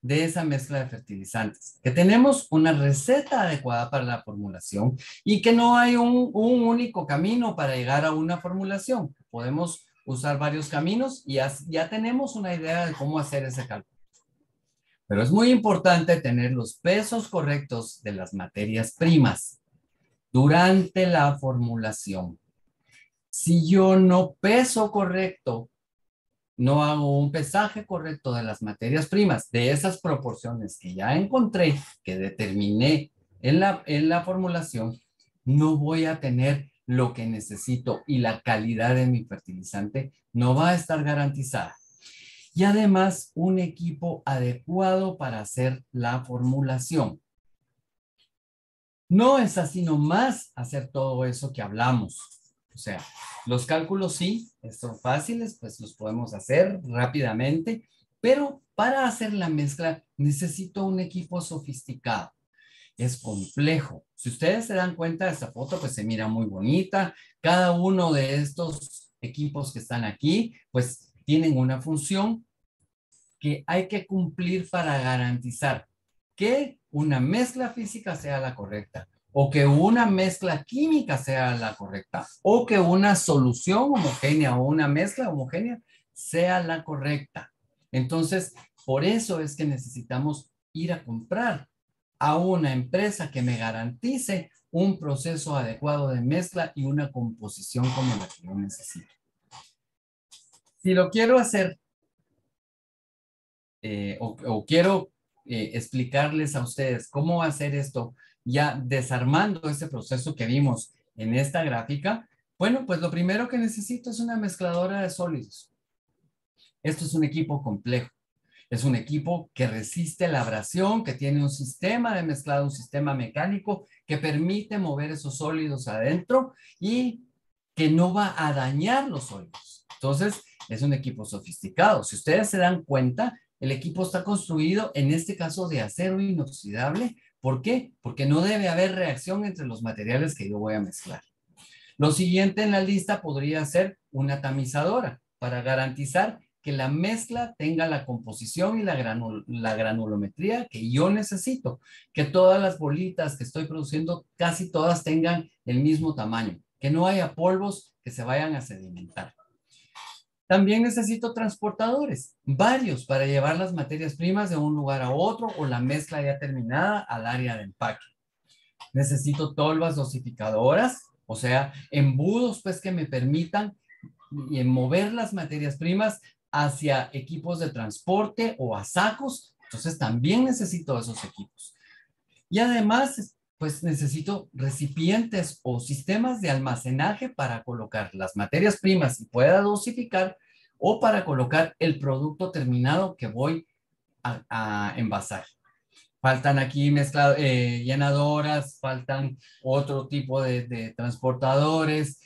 de esa mezcla de fertilizantes, que tenemos una receta adecuada para la formulación y que no hay un único camino para llegar a una formulación. Podemos usar varios caminos y ya tenemos una idea de cómo hacer ese cálculo. Pero es muy importante tener los pesos correctos de las materias primas durante la formulación. Si yo no peso correcto, no hago un pesaje correcto de las materias primas, de esas proporciones que ya encontré, que determiné en la formulación, no voy a tener lo que necesito y la calidad de mi fertilizante no va a estar garantizada. Y además, un equipo adecuado para hacer la formulación. No es así nomás hacer todo eso que hablamos. O sea, los cálculos sí, son fáciles, pues los podemos hacer rápidamente, pero para hacer la mezcla necesito un equipo sofisticado. Es complejo. Si ustedes se dan cuenta, esta foto pues se mira muy bonita. Cada uno de estos equipos que están aquí, pues tienen una función que hay que cumplir para garantizar que una mezcla física sea la correcta, o que una mezcla química sea la correcta, o que una solución homogénea o una mezcla homogénea sea la correcta. Entonces, por eso es que necesitamos ir a comprar a una empresa que me garantice un proceso adecuado de mezcla y una composición como la que yo necesito. Si lo quiero hacer o quiero explicarles a ustedes cómo hacer esto, ya desarmando ese proceso que vimos en esta gráfica, bueno, pues lo primero que necesito es una mezcladora de sólidos. Esto es un equipo complejo. Es un equipo que resiste la abrasión, que tiene un sistema de mezclado, un sistema mecánico que permite mover esos sólidos adentro y que no va a dañar los sólidos. Entonces, es un equipo sofisticado. Si ustedes se dan cuenta, el equipo está construido, en este caso, de acero inoxidable. ¿Por qué? Porque no debe haber reacción entre los materiales que yo voy a mezclar. Lo siguiente en la lista podría ser una tamizadora para garantizar que la mezcla tenga la composición y la granulometría que yo necesito, que todas las bolitas que estoy produciendo, casi todas tengan el mismo tamaño, que no haya polvos que se vayan a sedimentar. También necesito transportadores, varios, para llevar las materias primas de un lugar a otro o la mezcla ya terminada al área de empaque. Necesito tolvas dosificadoras, o sea, embudos pues que me permitan mover las materias primas hacia equipos de transporte o a sacos. Entonces también necesito esos equipos. Y además, pues necesito recipientes o sistemas de almacenaje para colocar las materias primas y pueda dosificar o para colocar el producto terminado que voy a envasar. Faltan aquí llenadoras, faltan otro tipo de transportadores.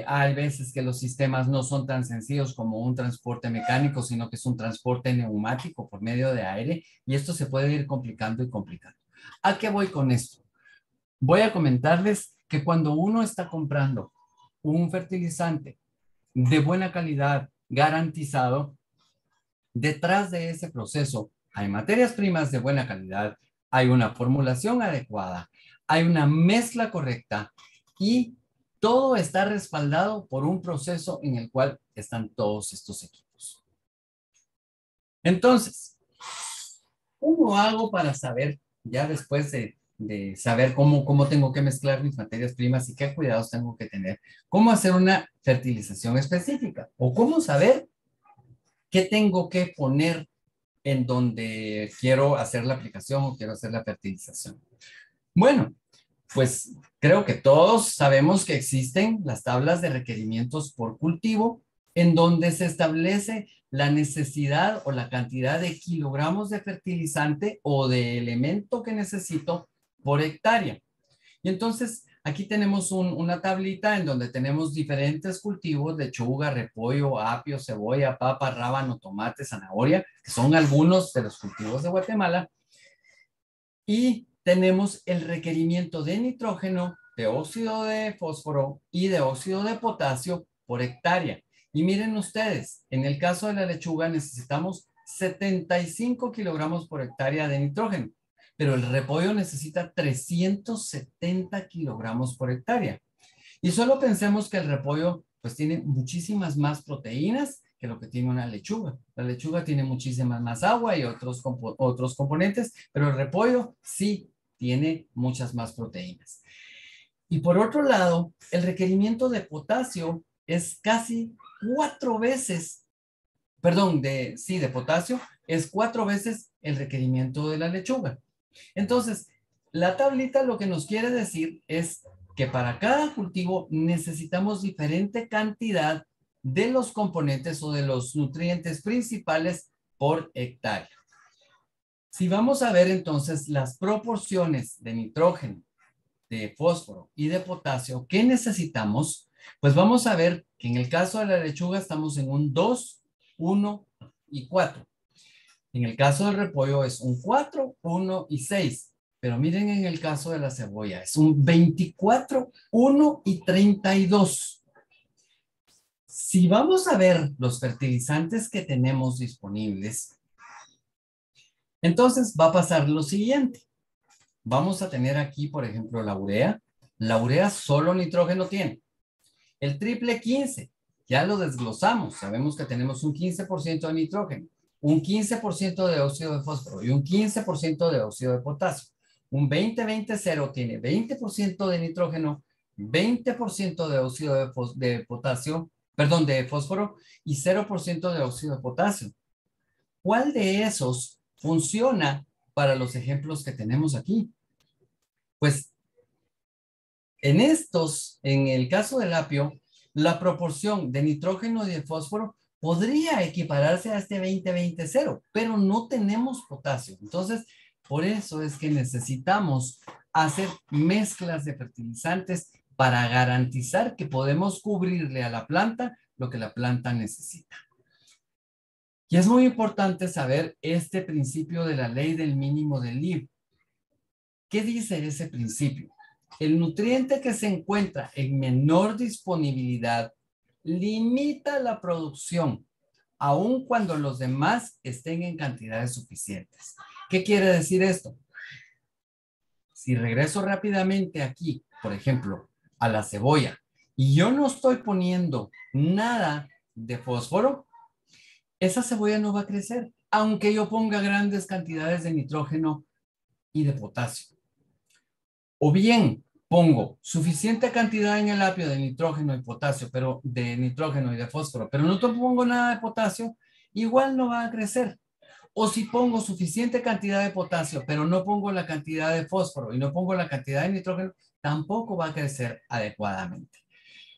Hay veces que los sistemas no son tan sencillos como un transporte mecánico, sino que es un transporte neumático por medio de aire y esto se puede ir complicando y complicando. ¿A qué voy con esto? Voy a comentarles que cuando uno está comprando un fertilizante de buena calidad, garantizado, Detrás de ese proceso hay materias primas de buena calidad, hay una formulación adecuada, hay una mezcla correcta y todo está respaldado por un proceso en el cual están todos estos equipos. Entonces, ¿cómo hago para saber, ya después de saber cómo tengo que mezclar mis materias primas y qué cuidados tengo que tener, cómo hacer una fertilización específica o cómo saber qué tengo que poner en donde quiero hacer la aplicación o quiero hacer la fertilización? Bueno, pues creo que todos sabemos que existen las tablas de requerimientos por cultivo en donde se establece la necesidad o la cantidad de kilogramos de fertilizante o de elemento que necesito por hectárea. Y entonces aquí tenemos una tablita en donde tenemos diferentes cultivos: lechuga, repollo, apio, cebolla, papa, rábano, tomate, zanahoria, que son algunos de los cultivos de Guatemala. Y tenemos el requerimiento de nitrógeno, de óxido de fósforo y de óxido de potasio por hectárea. Y miren ustedes, en el caso de la lechuga necesitamos 75 kilogramos por hectárea de nitrógeno, pero el repollo necesita 370 kilogramos por hectárea. Y solo pensemos que el repollo pues tiene muchísimas más proteínas que lo que tiene una lechuga. La lechuga tiene muchísima más agua y otros componentes, pero el repollo sí tiene muchas más proteínas. Y por otro lado, el requerimiento de potasio es casi 4 veces, perdón, de potasio es 4 veces el requerimiento de la lechuga. Entonces, la tablita lo que nos quiere decir es que para cada cultivo necesitamos diferente cantidad de los componentes o de los nutrientes principales por hectárea. Si vamos a ver entonces las proporciones de nitrógeno, de fósforo y de potasio que necesitamos, pues vamos a ver que en el caso de la lechuga estamos en un 2, 1 y 4. En el caso del repollo es un 4, 1 y 6. Pero miren en el caso de la cebolla, es un 24, 1 y 32. Si vamos a ver los fertilizantes que tenemos disponibles, entonces va a pasar lo siguiente. Vamos a tener aquí, por ejemplo, la urea. La urea solo nitrógeno tiene. El triple 15, ya lo desglosamos. Sabemos que tenemos un 15% de nitrógeno, un 15% de óxido de fósforo y un 15% de óxido de potasio. Un 20-20-0 tiene 20% de nitrógeno, 20% de óxido de potasio, perdón, de fósforo y 0% de óxido de potasio. ¿Cuál de esos funciona para los ejemplos que tenemos aquí? Pues en el caso del apio, la proporción de nitrógeno y de fósforo podría equipararse a este 20-20-0, pero no tenemos potasio. Entonces, por eso es que necesitamos hacer mezclas de fertilizantes para garantizar que podemos cubrirle a la planta lo que la planta necesita. Y es muy importante saber este principio de la ley del mínimo del Lib. ¿Qué dice ese principio? El nutriente que se encuentra en menor disponibilidad limita la producción, aun cuando los demás estén en cantidades suficientes. ¿Qué quiere decir esto? Si regreso rápidamente aquí, por ejemplo, a la cebolla, y yo no estoy poniendo nada de fósforo, esa cebolla no va a crecer, aunque yo ponga grandes cantidades de nitrógeno y de potasio. O bien pongo suficiente cantidad en el apio de nitrógeno y potasio, pero de nitrógeno y de fósforo, pero no te pongo nada de potasio, igual no va a crecer. O si pongo suficiente cantidad de potasio, pero no pongo la cantidad de fósforo y no pongo la cantidad de nitrógeno, tampoco va a crecer adecuadamente.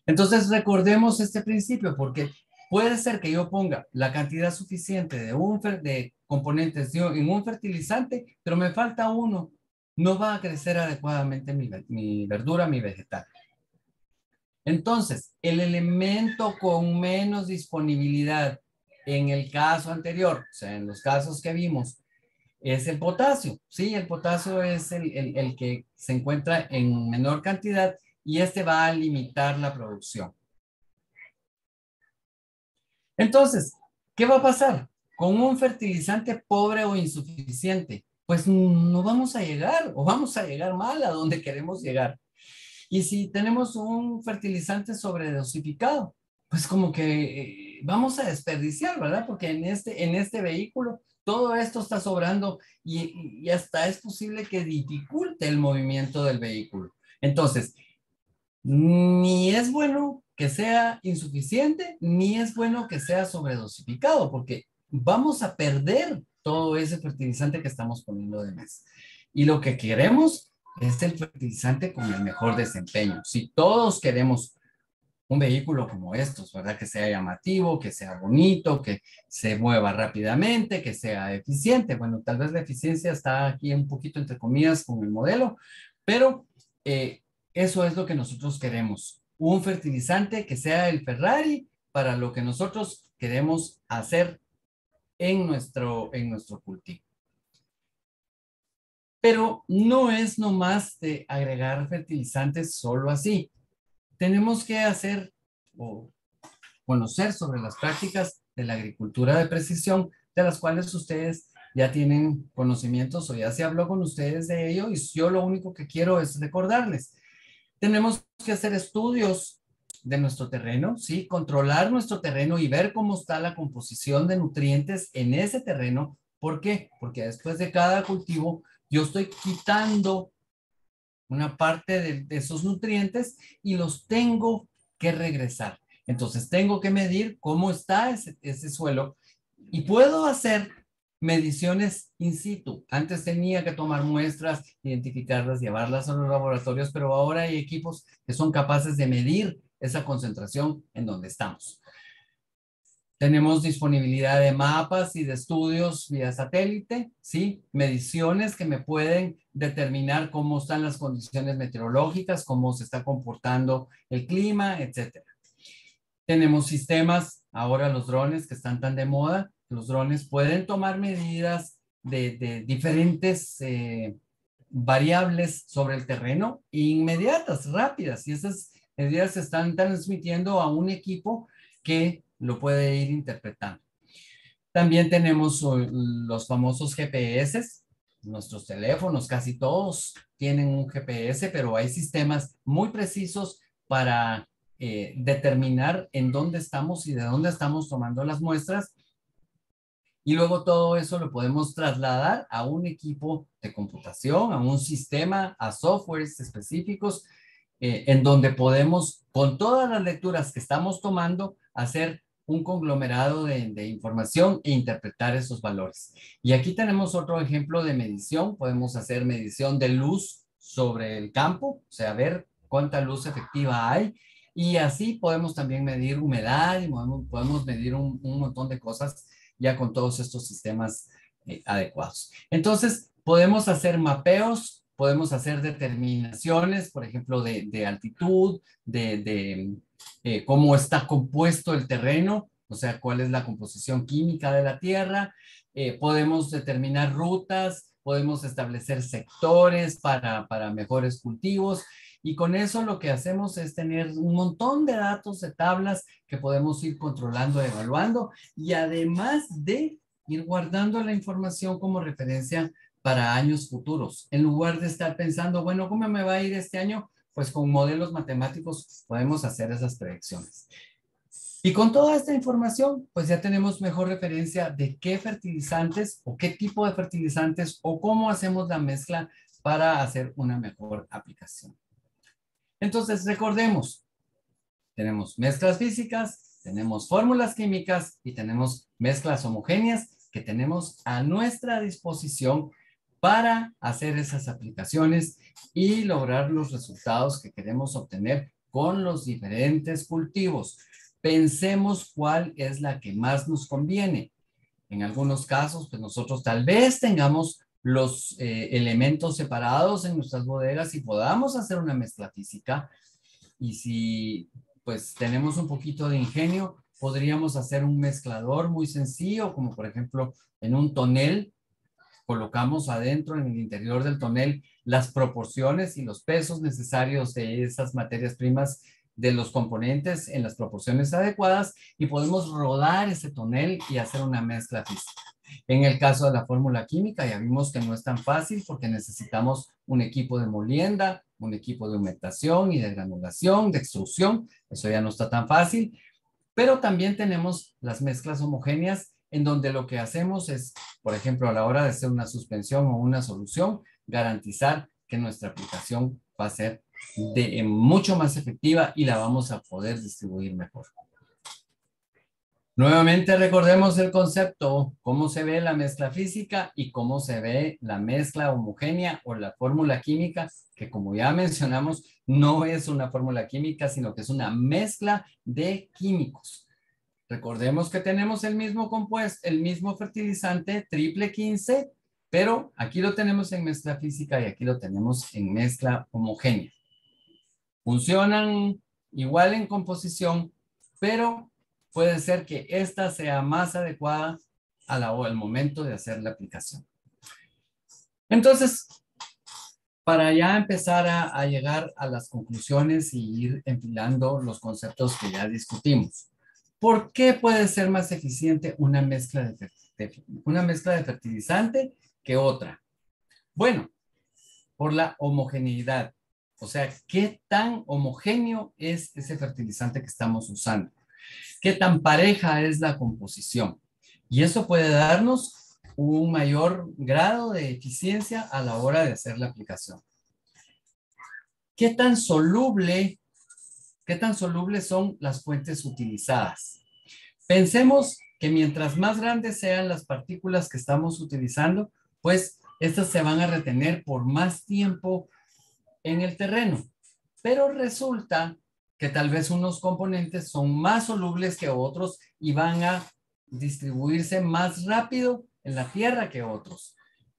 Entonces recordemos este principio, porque puede ser que yo ponga la cantidad suficiente de componentes en un fertilizante, pero me falta uno. No va a crecer adecuadamente mi verdura, mi vegetal. Entonces, el elemento con menos disponibilidad en el caso anterior, o sea, en los casos que vimos, es el potasio. Sí, el potasio es el que se encuentra en menor cantidad y este va a limitar la producción. Entonces, ¿qué va a pasar? con un fertilizante pobre o insuficiente, pues no vamos a llegar o vamos a llegar mal a donde queremos llegar. Y si tenemos un fertilizante sobredosificado, pues como que vamos a desperdiciar, ¿verdad? Porque en este vehículo todo esto está sobrando y hasta es posible que dificulte el movimiento del vehículo. Entonces, ni es bueno que sea insuficiente, ni es bueno que sea sobredosificado, porque vamos a perder todo ese fertilizante que estamos poniendo de más. Y lo que queremos es el fertilizante con el mejor desempeño. Si todos queremos un vehículo como estos, ¿verdad? Que sea llamativo, que sea bonito, que se mueva rápidamente, que sea eficiente. Bueno, tal vez la eficiencia está aquí un poquito entre comillas con el modelo, pero eso es lo que nosotros queremos. Un fertilizante que sea el Ferrari para lo que nosotros queremos hacer en nuestro cultivo. Pero no es nomás de agregar fertilizantes solo así. Tenemos que hacer o conocer sobre las prácticas de la agricultura de precisión, de las cuales ustedes ya tienen conocimientos o ya se habló con ustedes de ello, y yo lo único que quiero es recordarles. Tenemos que hacer estudios de nuestro terreno, ¿sí? Controlar nuestro terreno y ver cómo está la composición de nutrientes en ese terreno. ¿Por qué? Porque después de cada cultivo yo estoy quitando una parte de esos nutrientes y los tengo que regresar. Entonces tengo que medir cómo está ese suelo y puedo hacer mediciones in situ. Antes tenía que tomar muestras, identificarlas, llevarlas a los laboratorios, pero ahora hay equipos que son capaces de medir esa concentración en donde estamos. Tenemos disponibilidad de mapas y de estudios vía satélite, ¿sí? Mediciones que me pueden determinar cómo están las condiciones meteorológicas, cómo se está comportando el clima, etcétera. Tenemos sistemas, ahora los drones que están tan de moda, los drones pueden tomar medidas de diferentes variables sobre el terreno inmediatas, rápidas, y esas medidas se están transmitiendo a un equipo que lo puede ir interpretando. También tenemos los famosos GPS, nuestros teléfonos, casi todos tienen un GPS, pero hay sistemas muy precisos para determinar en dónde estamos y de dónde estamos tomando las muestras. Y luego todo eso lo podemos trasladar a un equipo de computación, a un sistema, a softwares específicos, en donde podemos, con todas las lecturas que estamos tomando, hacer un conglomerado de información e interpretar esos valores. Y aquí tenemos otro ejemplo de medición. Podemos hacer medición de luz sobre el campo, o sea, ver cuánta luz efectiva hay. Y así podemos también medir humedad y podemos medir un montón de cosas ya con todos estos sistemas adecuados. Entonces, podemos hacer mapeos, podemos hacer determinaciones, por ejemplo, de altitud, cómo está compuesto el terreno, o sea, cuál es la composición química de la tierra. Podemos determinar rutas, podemos establecer sectores para mejores cultivos. Y con eso lo que hacemos es tener un montón de datos, de tablas que podemos ir controlando, evaluando, y además de ir guardando la información como referencia para años futuros. En lugar de estar pensando, bueno, ¿cómo me va a ir este año? Pues con modelos matemáticos podemos hacer esas predicciones. Y con toda esta información, pues ya tenemos mejor referencia de qué fertilizantes o qué tipo de fertilizantes o cómo hacemos la mezcla para hacer una mejor aplicación. Entonces, recordemos, tenemos mezclas físicas, tenemos fórmulas químicas y tenemos mezclas homogéneas que tenemos a nuestra disposición para hacer esas aplicaciones y lograr los resultados que queremos obtener con los diferentes cultivos. Pensemos cuál es la que más nos conviene. En algunos casos, pues nosotros tal vez tengamos los elementos separados en nuestras bodegas y podamos hacer una mezcla física. Y si pues tenemos un poquito de ingenio, podríamos hacer un mezclador muy sencillo, como por ejemplo en un tonel, colocamos adentro en el interior del tonel las proporciones y los pesos necesarios de esas materias primas de los componentes en las proporciones adecuadas y podemos rodar ese tonel y hacer una mezcla física. En el caso de la fórmula química ya vimos que no es tan fácil porque necesitamos un equipo de molienda, un equipo de humectación y de granulación, de extrusión. Eso ya no está tan fácil, pero también tenemos las mezclas homogéneas en donde lo que hacemos es, por ejemplo, a la hora de hacer una suspensión o una solución, garantizar que nuestra aplicación va a ser mucho más efectiva y la vamos a poder distribuir mejor. Nuevamente recordemos el concepto, cómo se ve la mezcla física y cómo se ve la mezcla homogénea o la fórmula química, que como ya mencionamos, no es una fórmula química, sino que es una mezcla de químicos. Recordemos que tenemos el mismo compuesto, el mismo fertilizante triple 15, pero aquí lo tenemos en mezcla física y aquí lo tenemos en mezcla homogénea. Funcionan igual en composición, pero puede ser que esta sea más adecuada al momento de hacer la aplicación. Entonces, para ya empezar a llegar a las conclusiones y ir empilando los conceptos que ya discutimos. ¿Por qué puede ser más eficiente una mezcla de fertilizante que otra? Bueno, por la homogeneidad. O sea, ¿qué tan homogéneo es ese fertilizante que estamos usando? ¿Qué tan pareja es la composición? Y eso puede darnos un mayor grado de eficiencia a la hora de hacer la aplicación. ¿Qué tan solubles son las fuentes utilizadas? Pensemos que mientras más grandes sean las partículas que estamos utilizando, pues estas se van a retener por más tiempo en el terreno. Pero resulta que tal vez unos componentes son más solubles que otros y van a distribuirse más rápido en la tierra que otros.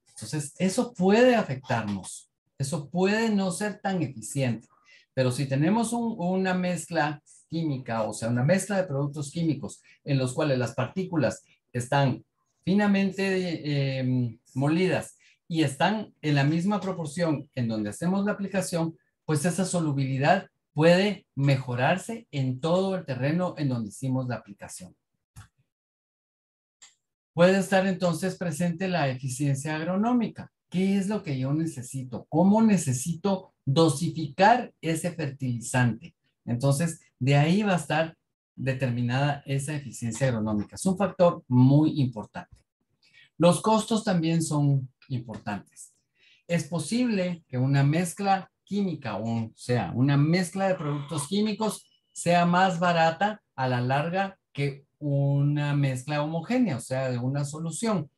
Entonces, eso puede afectarnos. Eso puede no ser tan eficiente. Pero si tenemos una mezcla química, o sea, una mezcla de productos químicos en los cuales las partículas están finamente molidas y están en la misma proporción en donde hacemos la aplicación, pues esa solubilidad puede mejorarse en todo el terreno en donde hicimos la aplicación. Puede estar entonces presente la eficiencia agronómica. ¿Qué es lo que yo necesito? ¿Cómo necesito dosificar ese fertilizante? Entonces, de ahí va a estar determinada esa eficiencia agronómica. Es un factor muy importante. Los costos también son importantes. Es posible que una mezcla química, o sea, una mezcla de productos químicos sea más barata a la larga que una mezcla homogénea, o sea, de una solución.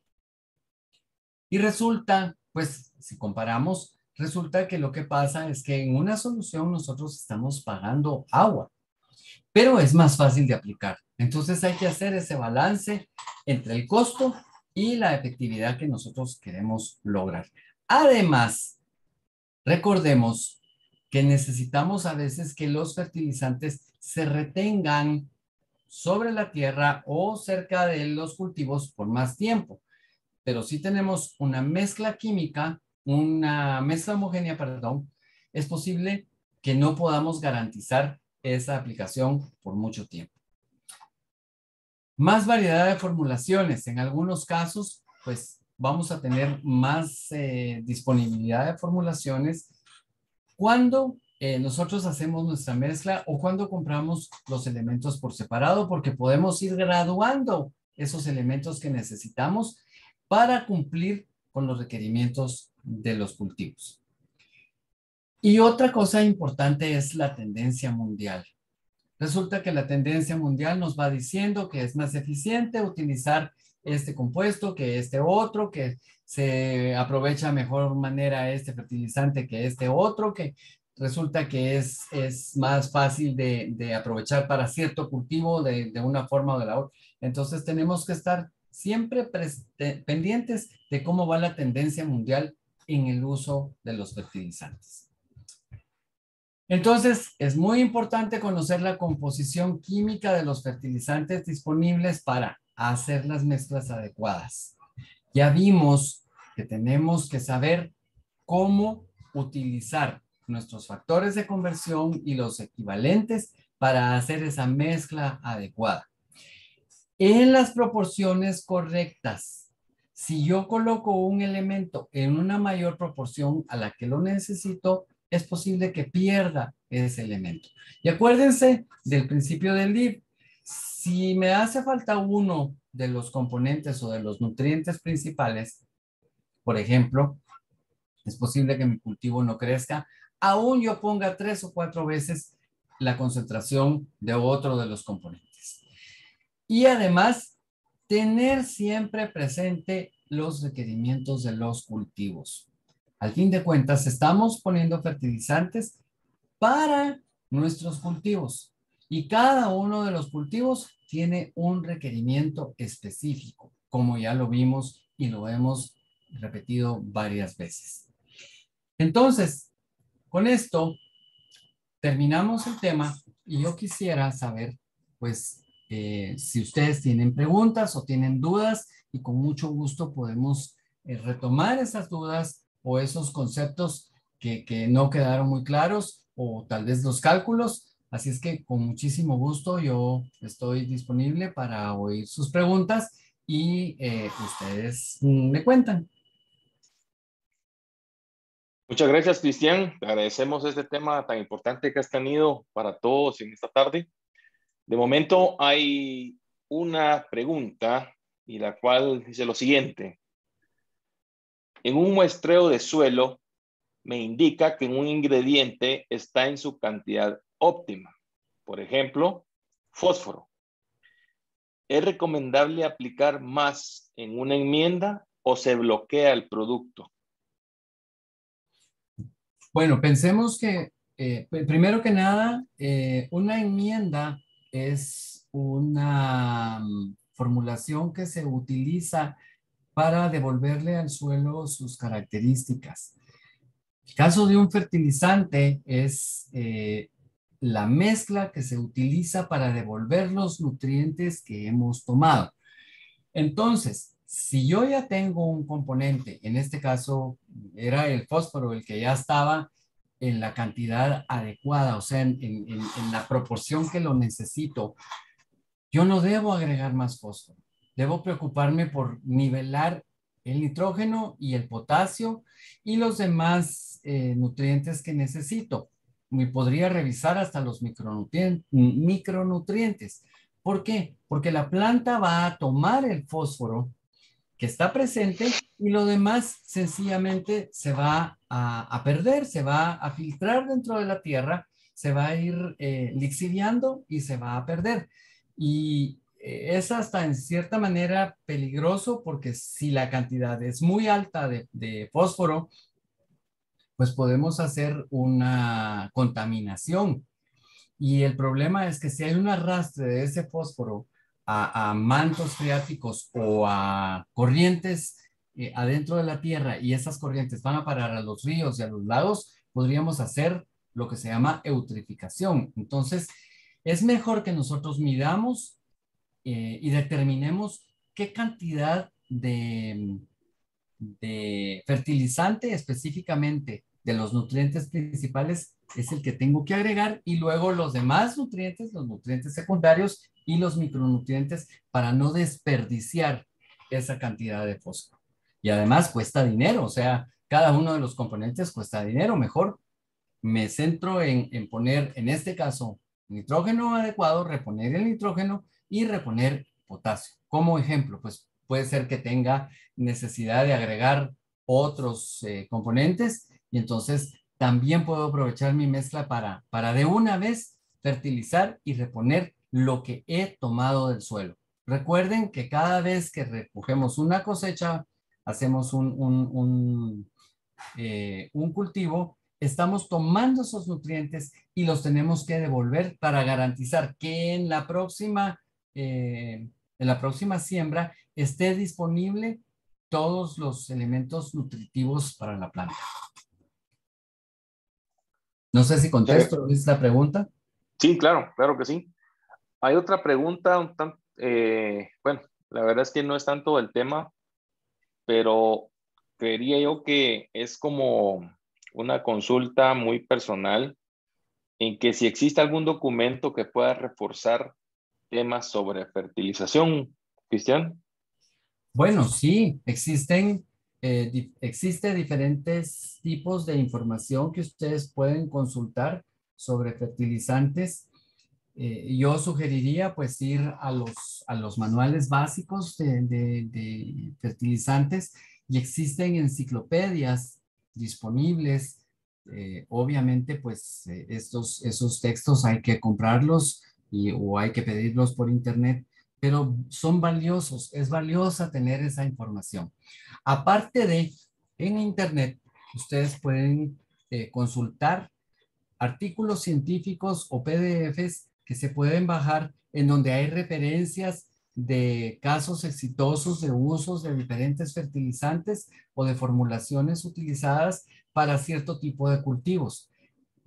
Y resulta, pues, si comparamos, resulta que lo que pasa es que en una solución nosotros estamos pagando agua, pero es más fácil de aplicar. Entonces hay que hacer ese balance entre el costo y la efectividad que nosotros queremos lograr. Además, recordemos que necesitamos a veces que los fertilizantes se retengan sobre la tierra o cerca de los cultivos por más tiempo. Pero si tenemos una mezcla química, una mezcla homogénea, perdón, es posible que no podamos garantizar esa aplicación por mucho tiempo. Más variedad de formulaciones. En algunos casos, pues vamos a tener más disponibilidad de formulaciones cuando nosotros hacemos nuestra mezcla o cuando compramos los elementos por separado, porque podemos ir graduando esos elementos que necesitamos para cumplir con los requerimientos de los cultivos. Y otra cosa importante es la tendencia mundial. Resulta que la tendencia mundial nos va diciendo que es más eficiente utilizar este compuesto que este otro, que se aprovecha de mejor manera este fertilizante que este otro, que resulta que es más fácil de aprovechar para cierto cultivo de una forma o de la otra. Entonces tenemos que estar siempre pendientes de cómo va la tendencia mundial en el uso de los fertilizantes. Entonces, es muy importante conocer la composición química de los fertilizantes disponibles para hacer las mezclas adecuadas. Ya vimos que tenemos que saber cómo utilizar nuestros factores de conversión y los equivalentes para hacer esa mezcla adecuada. En las proporciones correctas, si yo coloco un elemento en una mayor proporción a la que lo necesito, es posible que pierda ese elemento. Y acuérdense del principio del DIV. Si me hace falta uno de los componentes o de los nutrientes principales, por ejemplo, es posible que mi cultivo no crezca, aún yo ponga 3 o 4 veces la concentración de otro de los componentes. Y además, tener siempre presente los requerimientos de los cultivos. Al fin de cuentas, estamos poniendo fertilizantes para nuestros cultivos y cada uno de los cultivos tiene un requerimiento específico, como ya lo vimos y lo hemos repetido varias veces. Entonces, con esto terminamos el tema y yo quisiera saber, pues, si ustedes tienen preguntas o tienen dudas y con mucho gusto podemos retomar esas dudas o esos conceptos que no quedaron muy claros o tal vez los cálculos. Así es que con muchísimo gusto yo estoy disponible para oír sus preguntas y ustedes me cuentan. Muchas gracias, Cristian. Te agradecemos este tema tan importante que has tenido para todos en esta tarde. De momento hay una pregunta y la cual dice lo siguiente. En un muestreo de suelo me indica que un ingrediente está en su cantidad óptima. Por ejemplo, fósforo. ¿Es recomendable aplicar más en una enmienda o se bloquea el producto? Bueno, pensemos que primero que nada, una enmienda es una formulación que se utiliza para devolverle al suelo sus características. El caso de un fertilizante es la mezcla que se utiliza para devolver los nutrientes que hemos tomado. Entonces, si yo ya tengo un componente, en este caso era el fósforo, el que ya estaba en la cantidad adecuada, o sea, en la proporción que lo necesito, yo no debo agregar más fósforo. Debo preocuparme por nivelar el nitrógeno y el potasio y los demás nutrientes que necesito. Me podría revisar hasta los micronutrientes. ¿Por qué? Porque la planta va a tomar el fósforo que está presente y lo demás sencillamente se va a perder, se va a filtrar dentro de la tierra, se va a ir lixiviando y se va a perder. Y es hasta en cierta manera peligroso porque si la cantidad es muy alta de fósforo, pues podemos hacer una contaminación. Y el problema es que si hay un arrastre de ese fósforo a mantos freáticos o a corrientes adentro de la tierra y esas corrientes van a parar a los ríos y a los lagos, podríamos hacer lo que se llama eutrificación. Entonces, es mejor que nosotros midamos y determinemos qué cantidad de fertilizante específicamente de los nutrientes principales es el que tengo que agregar y luego los demás nutrientes, los nutrientes secundarios y los micronutrientes para no desperdiciar esa cantidad de fósforo. Y además cuesta dinero, o sea, cada uno de los componentes cuesta dinero. Mejor me centro en poner, en este caso, nitrógeno adecuado, reponer el nitrógeno y reponer potasio. Como ejemplo, pues puede ser que tenga necesidad de agregar otros componentes y entonces también puedo aprovechar mi mezcla para de una vez fertilizar y reponer lo que he tomado del suelo. Recuerden que cada vez que recogemos una cosecha, hacemos un cultivo, estamos tomando esos nutrientes y los tenemos que devolver para garantizar que en la próxima siembra esté disponible todos los elementos nutritivos para la planta. No sé si contesto esta pregunta. Sí, claro, claro que sí. Hay otra pregunta, bueno, la verdad es que no es tanto el tema, pero creería yo que es como una consulta muy personal en que si existe algún documento que pueda reforzar temas sobre fertilización, Cristian. Bueno, sí, existe diferentes tipos de información que ustedes pueden consultar sobre fertilizantes. Yo sugeriría pues ir a los manuales básicos de fertilizantes y existen enciclopedias disponibles. Obviamente pues esos textos hay que comprarlos o hay que pedirlos por internet, pero son valiosos, es valiosa tener esa información. Aparte de, en internet, ustedes pueden consultar artículos científicos o PDFs que se pueden bajar en donde hay referencias de casos exitosos de usos de diferentes fertilizantes o de formulaciones utilizadas para cierto tipo de cultivos.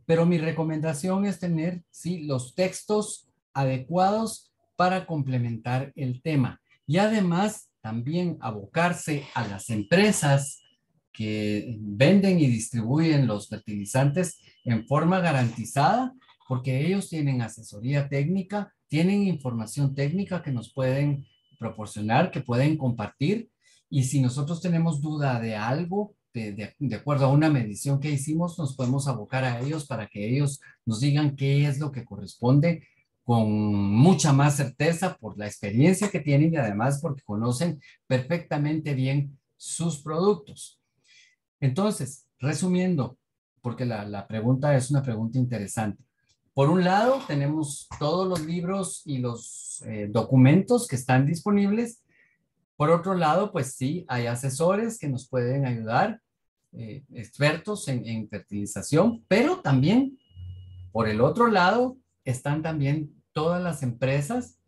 Pero mi recomendación es tener, sí, los textos adecuados para complementar el tema. Y además, también abocarse a las empresas que venden y distribuyen los fertilizantes en forma garantizada, porque ellos tienen asesoría técnica, tienen información técnica que nos pueden proporcionar, que pueden compartir. Y si nosotros tenemos duda de algo, de acuerdo a una medición que hicimos, nos podemos abocar a ellos para que ellos nos digan qué es lo que corresponde con mucha más certeza por la experiencia que tienen y además porque conocen perfectamente bien sus productos. Entonces, resumiendo, porque la pregunta es una pregunta interesante. Por un lado, tenemos todos los libros y los documentos que están disponibles. Por otro lado, pues sí, hay asesores que nos pueden ayudar, expertos en fertilización, pero también por el otro lado están también todas las empresas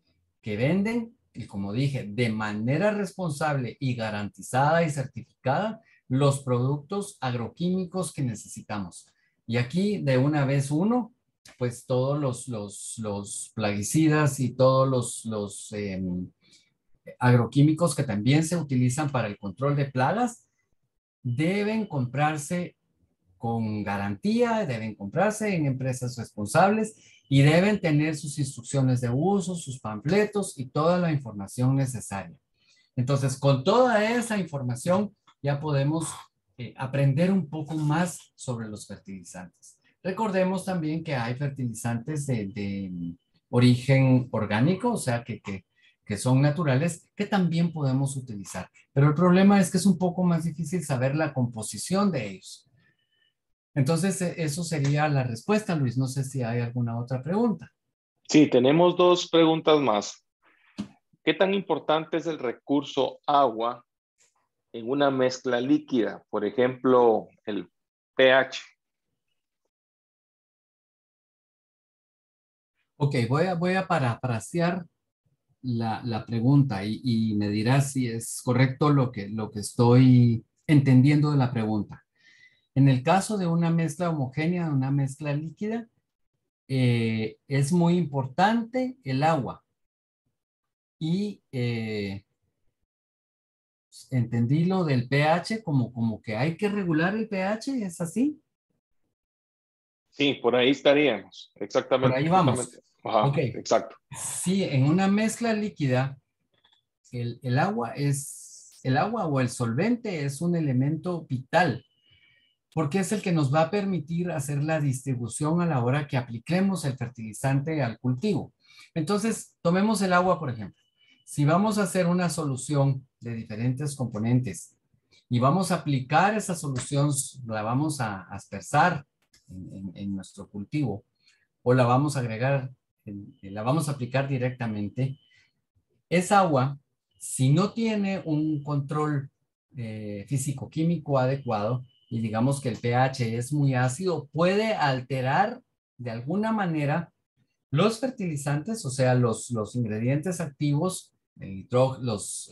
que venden, y como dije, de manera responsable y garantizada y certificada, los productos agroquímicos que necesitamos. Y aquí de una vez pues todos los plaguicidas y todos agroquímicos que también se utilizan para el control de plagas deben comprarse con garantía, deben comprarse en empresas responsables y deben tener sus instrucciones de uso, sus panfletos y toda la información necesaria. Entonces, con toda esa información ya podemos aprender un poco más sobre los fertilizantes. Recordemos también que hay fertilizantes de origen orgánico, o sea, que son naturales, que también podemos utilizar. Pero el problema es que es un poco más difícil saber la composición de ellos. Entonces, eso sería la respuesta, Luis. No sé si hay alguna otra pregunta. Sí, tenemos dos preguntas más. ¿Qué tan importante es el recurso agua en una mezcla líquida? Por ejemplo, el pH. Ok, voy a parafrasear la pregunta y me dirás si es correcto lo que estoy entendiendo de la pregunta. En el caso de una mezcla homogénea, una mezcla líquida, es muy importante el agua y entendí lo del pH como que hay que regular el pH, ¿es así? Sí, por ahí estaríamos. Por Exactamente, ahí justamente. vamos. Ok, Ajá, exacto. sí, en una mezcla líquida, el agua o el solvente es un elemento vital porque es el que nos va a permitir hacer la distribución a la hora que apliquemos el fertilizante al cultivo. Entonces, tomemos el agua, por ejemplo. Si vamos a hacer una solución de diferentes componentes y vamos a aplicar esa solución, la vamos a aspersar en nuestro cultivo o la vamos a agregar, la vamos a aplicar directamente, esa agua, si no tiene un control físico-químico adecuado, y digamos que el pH es muy ácido, puede alterar de alguna manera los fertilizantes, o sea, los ingredientes activos, el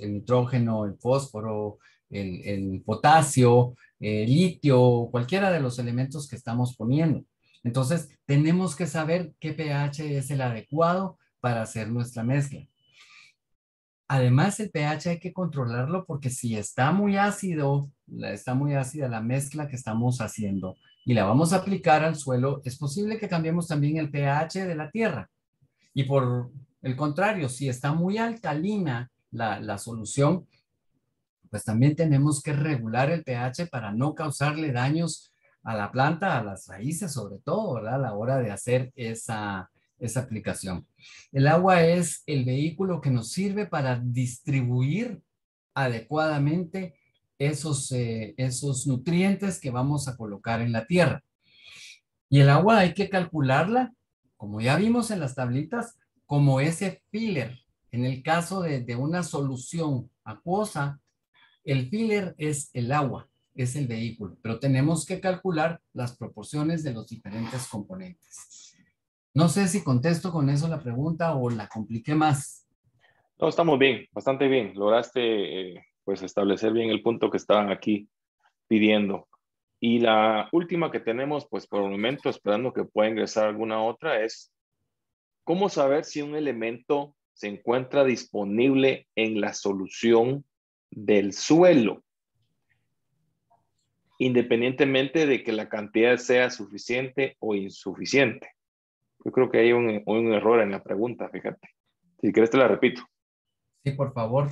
nitrógeno, el fósforo, el potasio, el litio, cualquiera de los elementos que estamos poniendo. Entonces, tenemos que saber qué pH es el adecuado para hacer nuestra mezcla. Además, el pH hay que controlarlo porque si está muy ácido, está muy ácida la mezcla que estamos haciendo y la vamos a aplicar al suelo, es posible que cambiemos también el pH de la tierra. Y por el contrario, si está muy alcalina la solución, pues también tenemos que regular el pH para no causarle daños a la planta, a las raíces sobre todo, ¿verdad? A la hora de hacer esa aplicación. El agua es el vehículo que nos sirve para distribuir adecuadamente esos nutrientes que vamos a colocar en la tierra. Y el agua hay que calcularla, como ya vimos en las tablitas, como ese filler. En el caso de una solución acuosa, el filler es el agua, es el vehículo, pero tenemos que calcular las proporciones de los diferentes componentes. No sé si contesto con eso la pregunta o la compliqué más. No, estamos bien, bastante bien. Lograste pues establecer bien el punto que estaban aquí pidiendo. Y la última que tenemos, pues por el momento, esperando que pueda ingresar alguna otra, es ¿cómo saber si un elemento se encuentra disponible en la solución del suelo, independientemente de que la cantidad sea suficiente o insuficiente? Yo creo que hay un error en la pregunta, fíjate. Si quieres te la repito. Sí, por favor.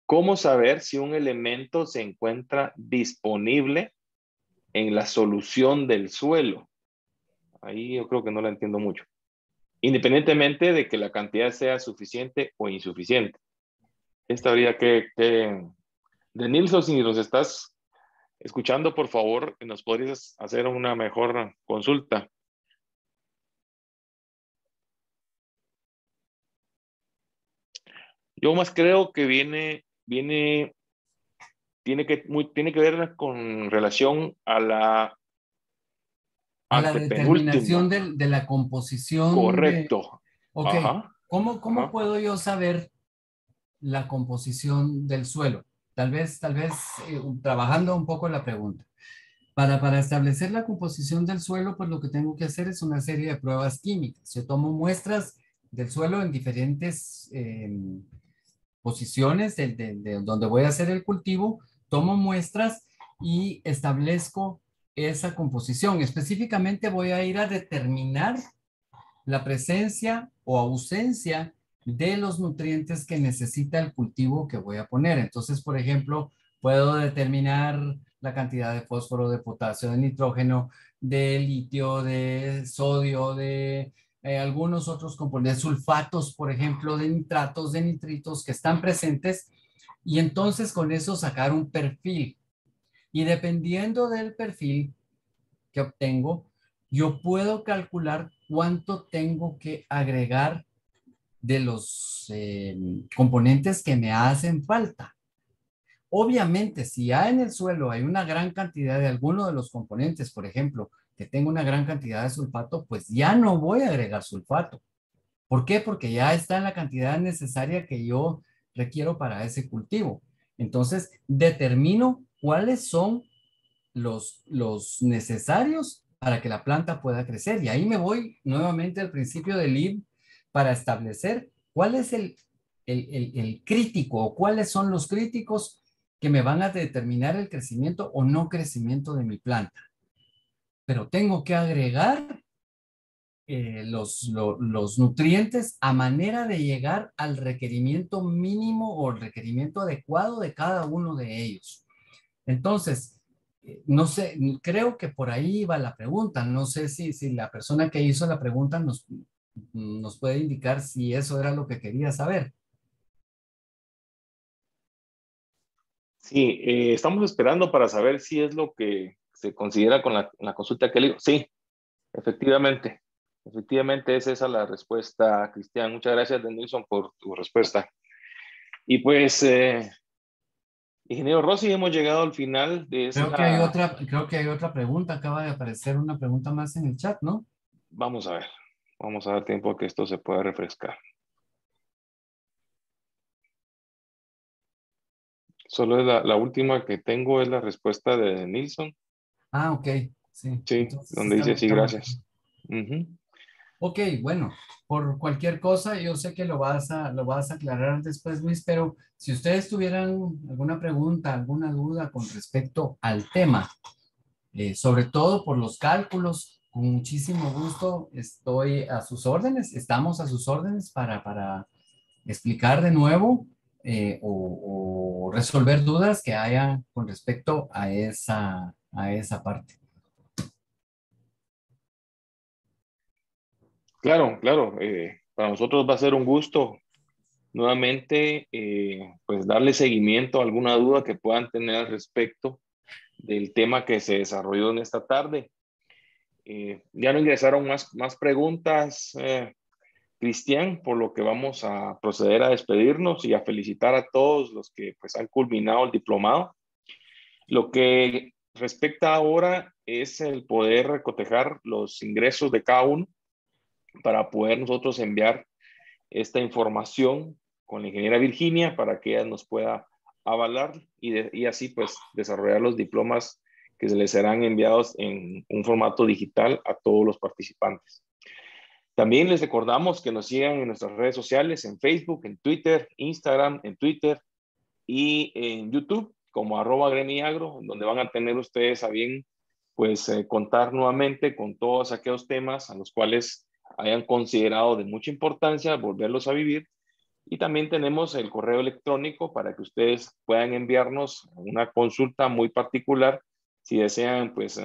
¿Cómo saber si un elemento se encuentra disponible en la solución del suelo? Ahí yo creo que no la entiendo mucho. Independientemente de que la cantidad sea suficiente o insuficiente. Esta habría de Nilsson, si nos estás escuchando, por favor, nos podrías hacer una mejor consulta. Yo más creo que tiene que ver con relación a la A la determinación antepenúltima. de la composición de... Correcto. Ok, Ajá, ¿cómo ajá. puedo yo saber la composición del suelo? Tal vez trabajando un poco la pregunta. Para establecer la composición del suelo, pues lo que tengo que hacer es una serie de pruebas químicas. Yo tomo muestras del suelo en diferentes posiciones de donde voy a hacer el cultivo, tomo muestras y establezco esa composición. Específicamente voy a ir a determinar la presencia o ausencia de los nutrientes que necesita el cultivo que voy a poner. Entonces, por ejemplo, puedo determinar la cantidad de fósforo, de potasio, de nitrógeno, de litio, de sodio, de algunos otros componentes, sulfatos, por ejemplo, de nitratos, de nitritos que están presentes y entonces con eso sacar un perfil. Y dependiendo del perfil que obtengo, yo puedo calcular cuánto tengo que agregar de los componentes que me hacen falta. Obviamente, si ya en el suelo hay una gran cantidad de alguno de los componentes, por ejemplo, que tengo una gran cantidad de sulfato, pues ya no voy a agregar sulfato. ¿Por qué? Porque ya está en la cantidad necesaria que yo requiero para ese cultivo. Entonces, determino cuáles son los necesarios para que la planta pueda crecer. Y ahí me voy nuevamente al principio del LIV para establecer cuál es el crítico o cuáles son los críticos que me van a determinar el crecimiento o no crecimiento de mi planta. Pero tengo que agregar los nutrientes a manera de llegar al requerimiento mínimo o el requerimiento adecuado de cada uno de ellos. Entonces, no sé, creo que por ahí va la pregunta. No sé si la persona que hizo la pregunta nos puede indicar si eso era lo que quería saber. Sí, estamos esperando para saber si es lo que se considera con la consulta que le digo. Sí, efectivamente. Efectivamente es esa la respuesta, Cristian. Muchas gracias, Denilson, por tu respuesta. Y pues, ingeniero Rossi, hemos llegado al final de esta. Creo que hay otra pregunta. Acaba de aparecer una pregunta más en el chat, ¿no? Vamos a ver. Vamos a dar tiempo a que esto se pueda refrescar. Solo es la última que tengo es la respuesta de Nilsson. Ah, ok. Sí. Sí, Entonces donde dice sí, estamos. gracias. Ujú. Ok, bueno, por cualquier cosa, yo sé que lo vas a aclarar después, Luis, pero si ustedes tuvieran alguna pregunta, alguna duda con respecto al tema, sobre todo por los cálculos, con muchísimo gusto estoy a sus órdenes, estamos a sus órdenes para explicar de nuevo o resolver dudas que hayan con respecto a esa parte. Claro, claro. Para nosotros va a ser un gusto nuevamente, pues darle seguimiento a alguna duda que puedan tener al respecto del tema que se desarrolló en esta tarde. Ya no ingresaron más preguntas, Cristian, por lo que vamos a proceder a despedirnos y a felicitar a todos los que pues han culminado el diplomado. Lo que respecta ahora es el poder recotejar los ingresos de cada uno para poder nosotros enviar esta información con la ingeniera Virginia para que ella nos pueda avalar y así pues desarrollar los diplomas que se les serán enviados en un formato digital a todos los participantes. También les recordamos que nos sigan en nuestras redes sociales, en Facebook, en Twitter, Instagram, en Twitter y en YouTube como @gremiagro, donde van a tener ustedes a bien pues contar nuevamente con todos aquellos temas a los cuales hayan considerado de mucha importancia volverlos a vivir. Y también tenemos el correo electrónico para que ustedes puedan enviarnos una consulta muy particular si desean pues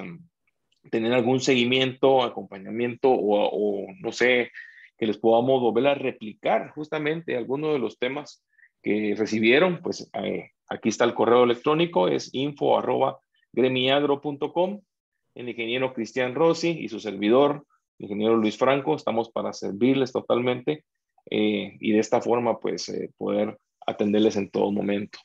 tener algún seguimiento, acompañamiento o no sé, que les podamos volver a replicar justamente algunos de los temas que recibieron, pues aquí está el correo electrónico, es info@gremiagro.com. El ingeniero Cristian Rossi y su servidor, el ingeniero Luis Franco, estamos para servirles totalmente y de esta forma, pues, poder atenderles en todo momento.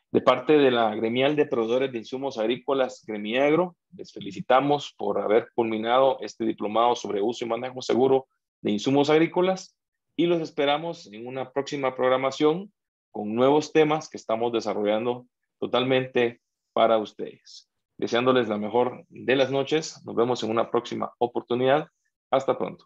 De parte de la Gremial de Proveedores de Insumos Agrícolas, Gremiagro, les felicitamos por haber culminado este diplomado sobre uso y manejo seguro de insumos agrícolas y los esperamos en una próxima programación con nuevos temas que estamos desarrollando totalmente para ustedes. Deseándoles la mejor de las noches, nos vemos en una próxima oportunidad. Hasta pronto.